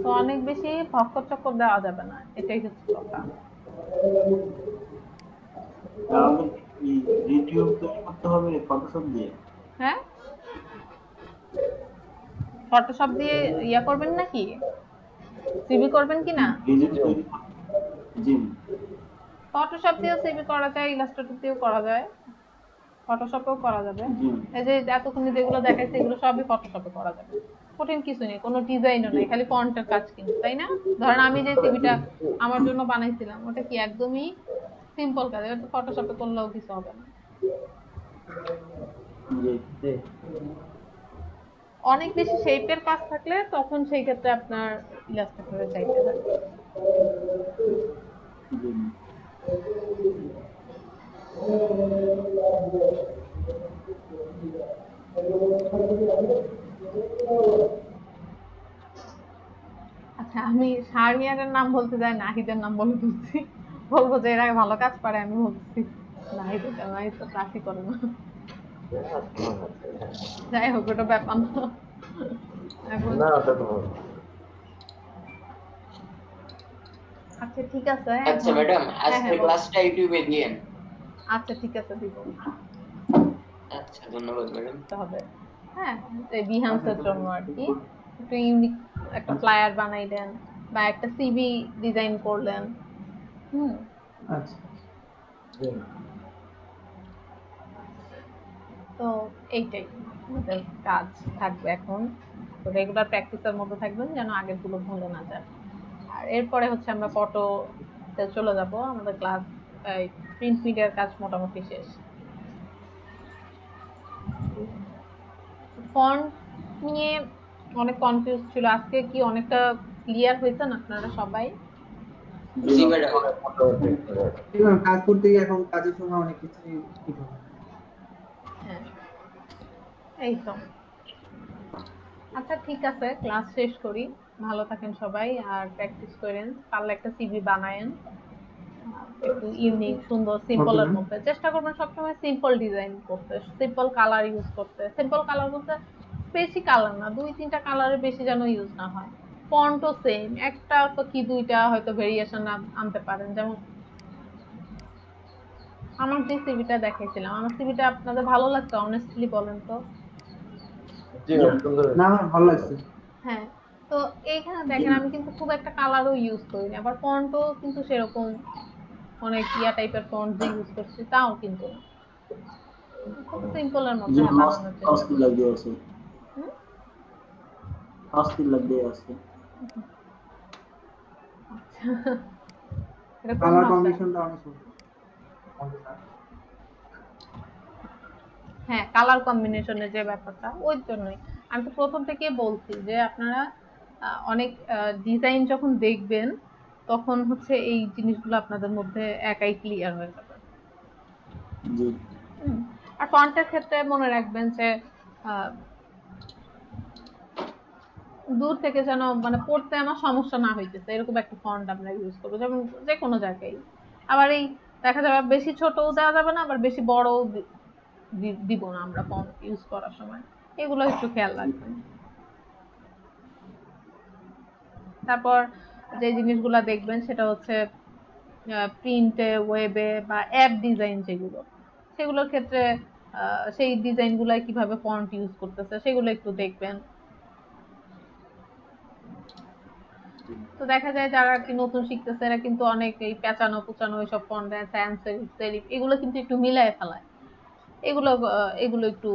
তো অনেক বেশি ভক্কর চক্কর দেওয়া যাবে না, এটাই হচ্ছে কথা। ইউটিউব তৈরি করতে হবে ফটোশপ দিয়ে। হ্যাঁ, ফটোশপ দিয়ে ইয়া করবেন নাকি? সিভি করবেন কিনা? জি, ফটোশপ দিয়ে সিভি করা যায়, ইলাস্ট্রেটর দিয়েও করা যায়, ফটোশপেও করা যাবে। এই যে এতক্ষণ যেগুলো দেখাইছে এগুলো সবই ফটোশপে করা যাবে, কঠিন কিছু নেই, কোনো ডিজাইনও নেই, খালি ফন্টের কাজ কিন্তু, তাই না? ধরেন আমি যে সিভিটা আমার জন্য বানাইছিলাম ওটা কি একদমই সিম্পল কাজ, এটা ফটোশপে করলেও কিছু হবে না। জি অনেক বেশি শেপের কাজ থাকলে তখন সেই ক্ষেত্রে আপনার ইলাস্ট্রেটরে চাইতে হয়। জি আচ্ছা, আমি শাহরিয়ারের নাম বলতে যাই, নাহিদের নাম বলে দিচ্ছি। বলবো যে এর আগে ভালো কাজ পারে, আমি বলছি নাহিদ তো ক্লাসই করে না। যাই হোক, ওটা ব্যাপার না। এখন না ওটা তো আচ্ছা ঠিক আছে। আচ্ছা ম্যাডাম, আজকের ক্লাসটা ইউটিউবে দিয়েন। আচ্ছা ঠিক আছে, দিব। আচ্ছা ধন্যবাদ ম্যাডাম। হবে হ্যাঁ, এই বিহান্সের জন্য আর কি একটু ইউনিক একটা ফ্লায়ার বানাইলেন বা একটা সিভি ডিজাইন করলেন। আচ্ছা তো এইটাই আমাদের কাজ থাকবে এখন। তো রেগুলার প্র্যাকটিসের মধ্যে থাকবেন যেন আগের গুলো ভুলে না যান। আর এরপরে হচ্ছে আমরা ফটোতে চলে যাব। আমাদের ক্লাস প্রিন্ট মিডিয়ার কাজ মোটামুটি শেষ। ফন্ট নিয়ে অনেক কনফিউজ ছিল, আজকে কি অনেকটা ক্লিয়ার হয়েছেন আপনারা সবাই? জি ম্যাডাম। কাজ করতে গিয়ে এখন কাজের সময় অনেক কিছু হ্যাঁ এই তো। আচ্ছা ঠিক আছে, ক্লাস শেষ করি। ভালো থাকেন সবাই, আর প্র্যাকটিস করেন। পারলে একটা সিভি বানায়েন, একটু ইউনিক সুন্দর সিম্পলের মধ্যে চেষ্টা করবেন সবসময় সিম্পল ডিজাইন করতে, সিম্পল কালার ইউজ করতে। সিম্পল কালার বলতে বেশি কালার না, 2-3টা কালারের বেশি যেন ইউজ না হয়। ফন্টও সেম, একটা তো কি দুইটা হয়তো ভেরিয়েশন আনতে পারেন। যেমন আমার যে সিভিটা দেখাইছিলাম, আমার সিভিটা আপনাদের ভালো লাগছে? অনেস্টলি বলেন তো। জি সুন্দর না আমার ভালো লাগছে। হ্যাঁ, তো এইখানে দেখেন আমি কিন্তু খুব একটা কালারও ইউজ করিনি, আবার ফন্টও কিন্তু সেরকম অনেক ইয়া টাইপের ফন্ট যে ইউজ করছি তাও কিন্তু না, খুব সিম্পলের মধ্যে বানানোর চেষ্টা অস্থির লাগবে আছে, অস্থির লাগবে আছে। এটা কালার কম্বিনেশনটা অনেক সুন্দর। হ্যাঁ, কালার কম্বিনেশনের যে ব্যাপারটা, ওই জন্যই আমি তো প্রথম থেকে বলছি যে আপনারা অনেক ডিজাইন যখন দেখবেন তখন হচ্ছে এই জিনিসগুলো আপনাদের মধ্যে একাই ক্লিয়ার হয়ে যাবে। আর ফন্টের ক্ষেত্রে মনে রাখবেন যে দূর থেকে যেন মানে পড়তে আমার সমস্যা না হইতেছে এরকম একটা ফন্ট আমরা ইউজ করবো, যেমন যে কোনো জায়গায়। আবার এই দেখা যাবে বেশি ছোটও দেওয়া যাবে না, আবার বেশি বড়ও দিব না আমরা ফন্ট ইউজ করার সময়, এগুলো একটু খেয়াল রাখবেন। তারপর যে জিনিসগুলো দেখবেন সেটা হচ্ছে প্রিন্টে, ওয়েবে বা অ্যাপ ডিজাইন যেগুলো, সেগুলোর ক্ষেত্রে সেই ডিজাইনগুলো কিভাবে ফন্ট ইউজ করতেছে সেগুলো একটু দেখবেন। তো দেখা যায় যারা কি নতুন শিখতেছে এরা কিন্তু অনেক এই পেঁচানো পুচানো এইসব ফন্ট, sans serif এগুলো কিন্তু একটু মিলায় ফেলায়। এগুলো একটু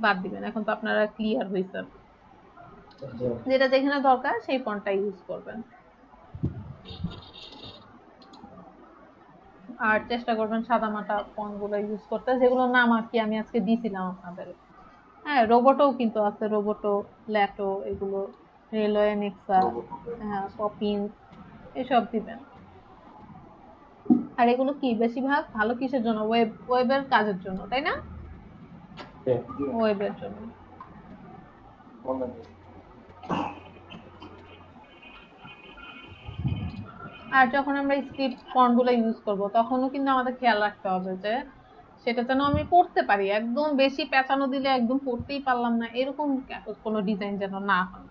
বাদ দিবেন। এখন তো আপনারা ক্লিয়ার হয়েছেন, যেটা যেখানে দরকার সেই ফন্টটা ইউজ করবেন। আর চেষ্টা করবেন সাদামাটা ফন্ট গুলো ইউজ করতে, যেগুলো নাম আর কি আমি আজকে দিয়েছিলাম আপনাদের। হ্যাঁ, রোবটও কিন্তু আছে, রোবটো, ল্যাটো, এগুলো রেলওয়ে, নেক্সা, পপিন, এসব দিবেন। আর এগুলো কি বেশিরভাগ ভালো কিসের জন্য? ওয়েবের কাজের জন্য, তাই না? ওয়েবের জন্য। আর যখন আমরা স্ক্রিপ্ট ফন্ট গুলো ইউজ করব তখনও কিন্তু আমাদের খেয়াল রাখতে হবে যে সেটা যেন আমি পড়তে পারি। একদম বেশি পেঁচানো দিলে একদম পড়তেই পারলাম না, এরকম কোনো ডিজাইন যেন না হয়।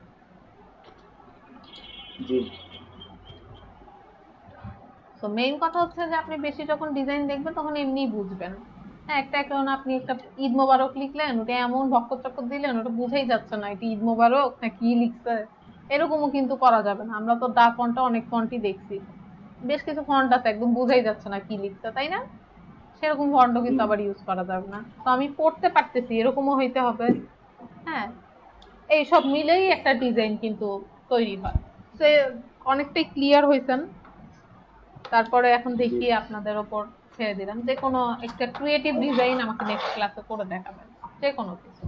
তো মেইন কথা হচ্ছে যে আপনি বেশি যখন ডিজাইন দেখবেন তখন এমনিই বুঝবেন। হ্যাঁ, একটা কারণ আপনি একটা ঈদ মোবারক লিখলেন, ওটা এমন ভক্কর চক্কর দিলেন, ওটা বুঝেই যাচ্ছে না এটা ঈদ মোবারক না কি লিখছে। এরকমও কিন্তু করা যাবে না। আমরা তো ডা ফন্টটা অনেক ফন্টই দেখছি, বেশ কিছু ফন্ট আছে একদম বুঝাই যাচ্ছে না কি লিখছে, তাই না? সেরকম ফন্টও কিন্তু আবার ইউজ করা যাবে না। তো আমি পড়তে পারতেছি এরকমও হইতে হবে। হ্যাঁ, এই সব মিলেই একটা ডিজাইন কিন্তু তৈরি হয়। সে অনেকটাই ক্লিয়ার হয়েছেন। তারপরে এখন দেখি আপনাদের উপর ছেড়ে দিলাম, যে কোনো একটা ক্রিয়েটিভ ডিজাইন আমাকে নেক্সট ক্লাসে করে দেখাবেন। যে কোনো কিছু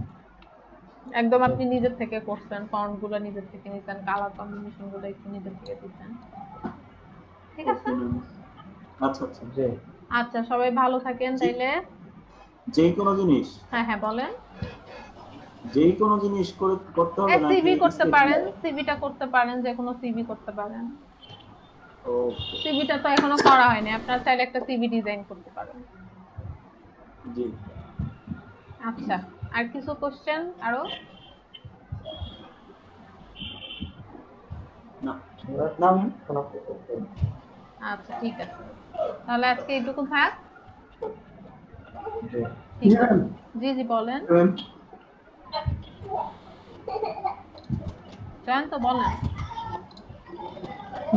একদম আপনি নিজের থেকে করছেন, ফন্ট গুলো নিজের থেকে নিতেন, কালার কম্বিনেশন গুলো একটু নিজের থেকে দিতেন। ঠিক আছে? আচ্ছা আচ্ছা আচ্ছা, সবাই ভালো থাকেন তাইলে। যে কোনো জিনিস, হ্যাঁ হ্যাঁ বলেন। যে কোনো জিনিস করতে হবে না? সিভি করতে পারেন, সিভিটা করতে পারেন, যে কোনো সিভি করতে পারেন। ওকে, সিভিটা তো এখনো করা হয়নি, আপনারা চাইলে একটা সিভি ডিজাইন করতে পারেন। জি। আচ্ছা, আর কিছু কোশ্চেন আরো? না না ম্যাম, আচ্ছা ঠিক আছে, তাহলে আজকে এইটুকু থাক। জি ঠিক আছে। জি জি বলেন। জান তো বলেন।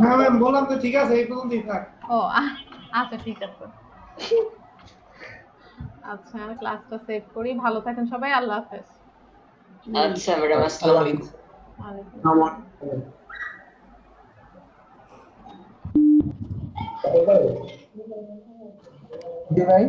না ম্যাম, বললাম তো ঠিক আছে, এই পর্যন্তই থাক। ও আচ্ছা ঠিক আছে। আচ্ছা, ক্লাসটা সেভ করি। ভালো থাকেন সবাই, আল্লাহ হাফেজ। আচ্ছা ম্যাডাম, আসসালামু আলাইকুম। ওয়ালাইকুম। ভাই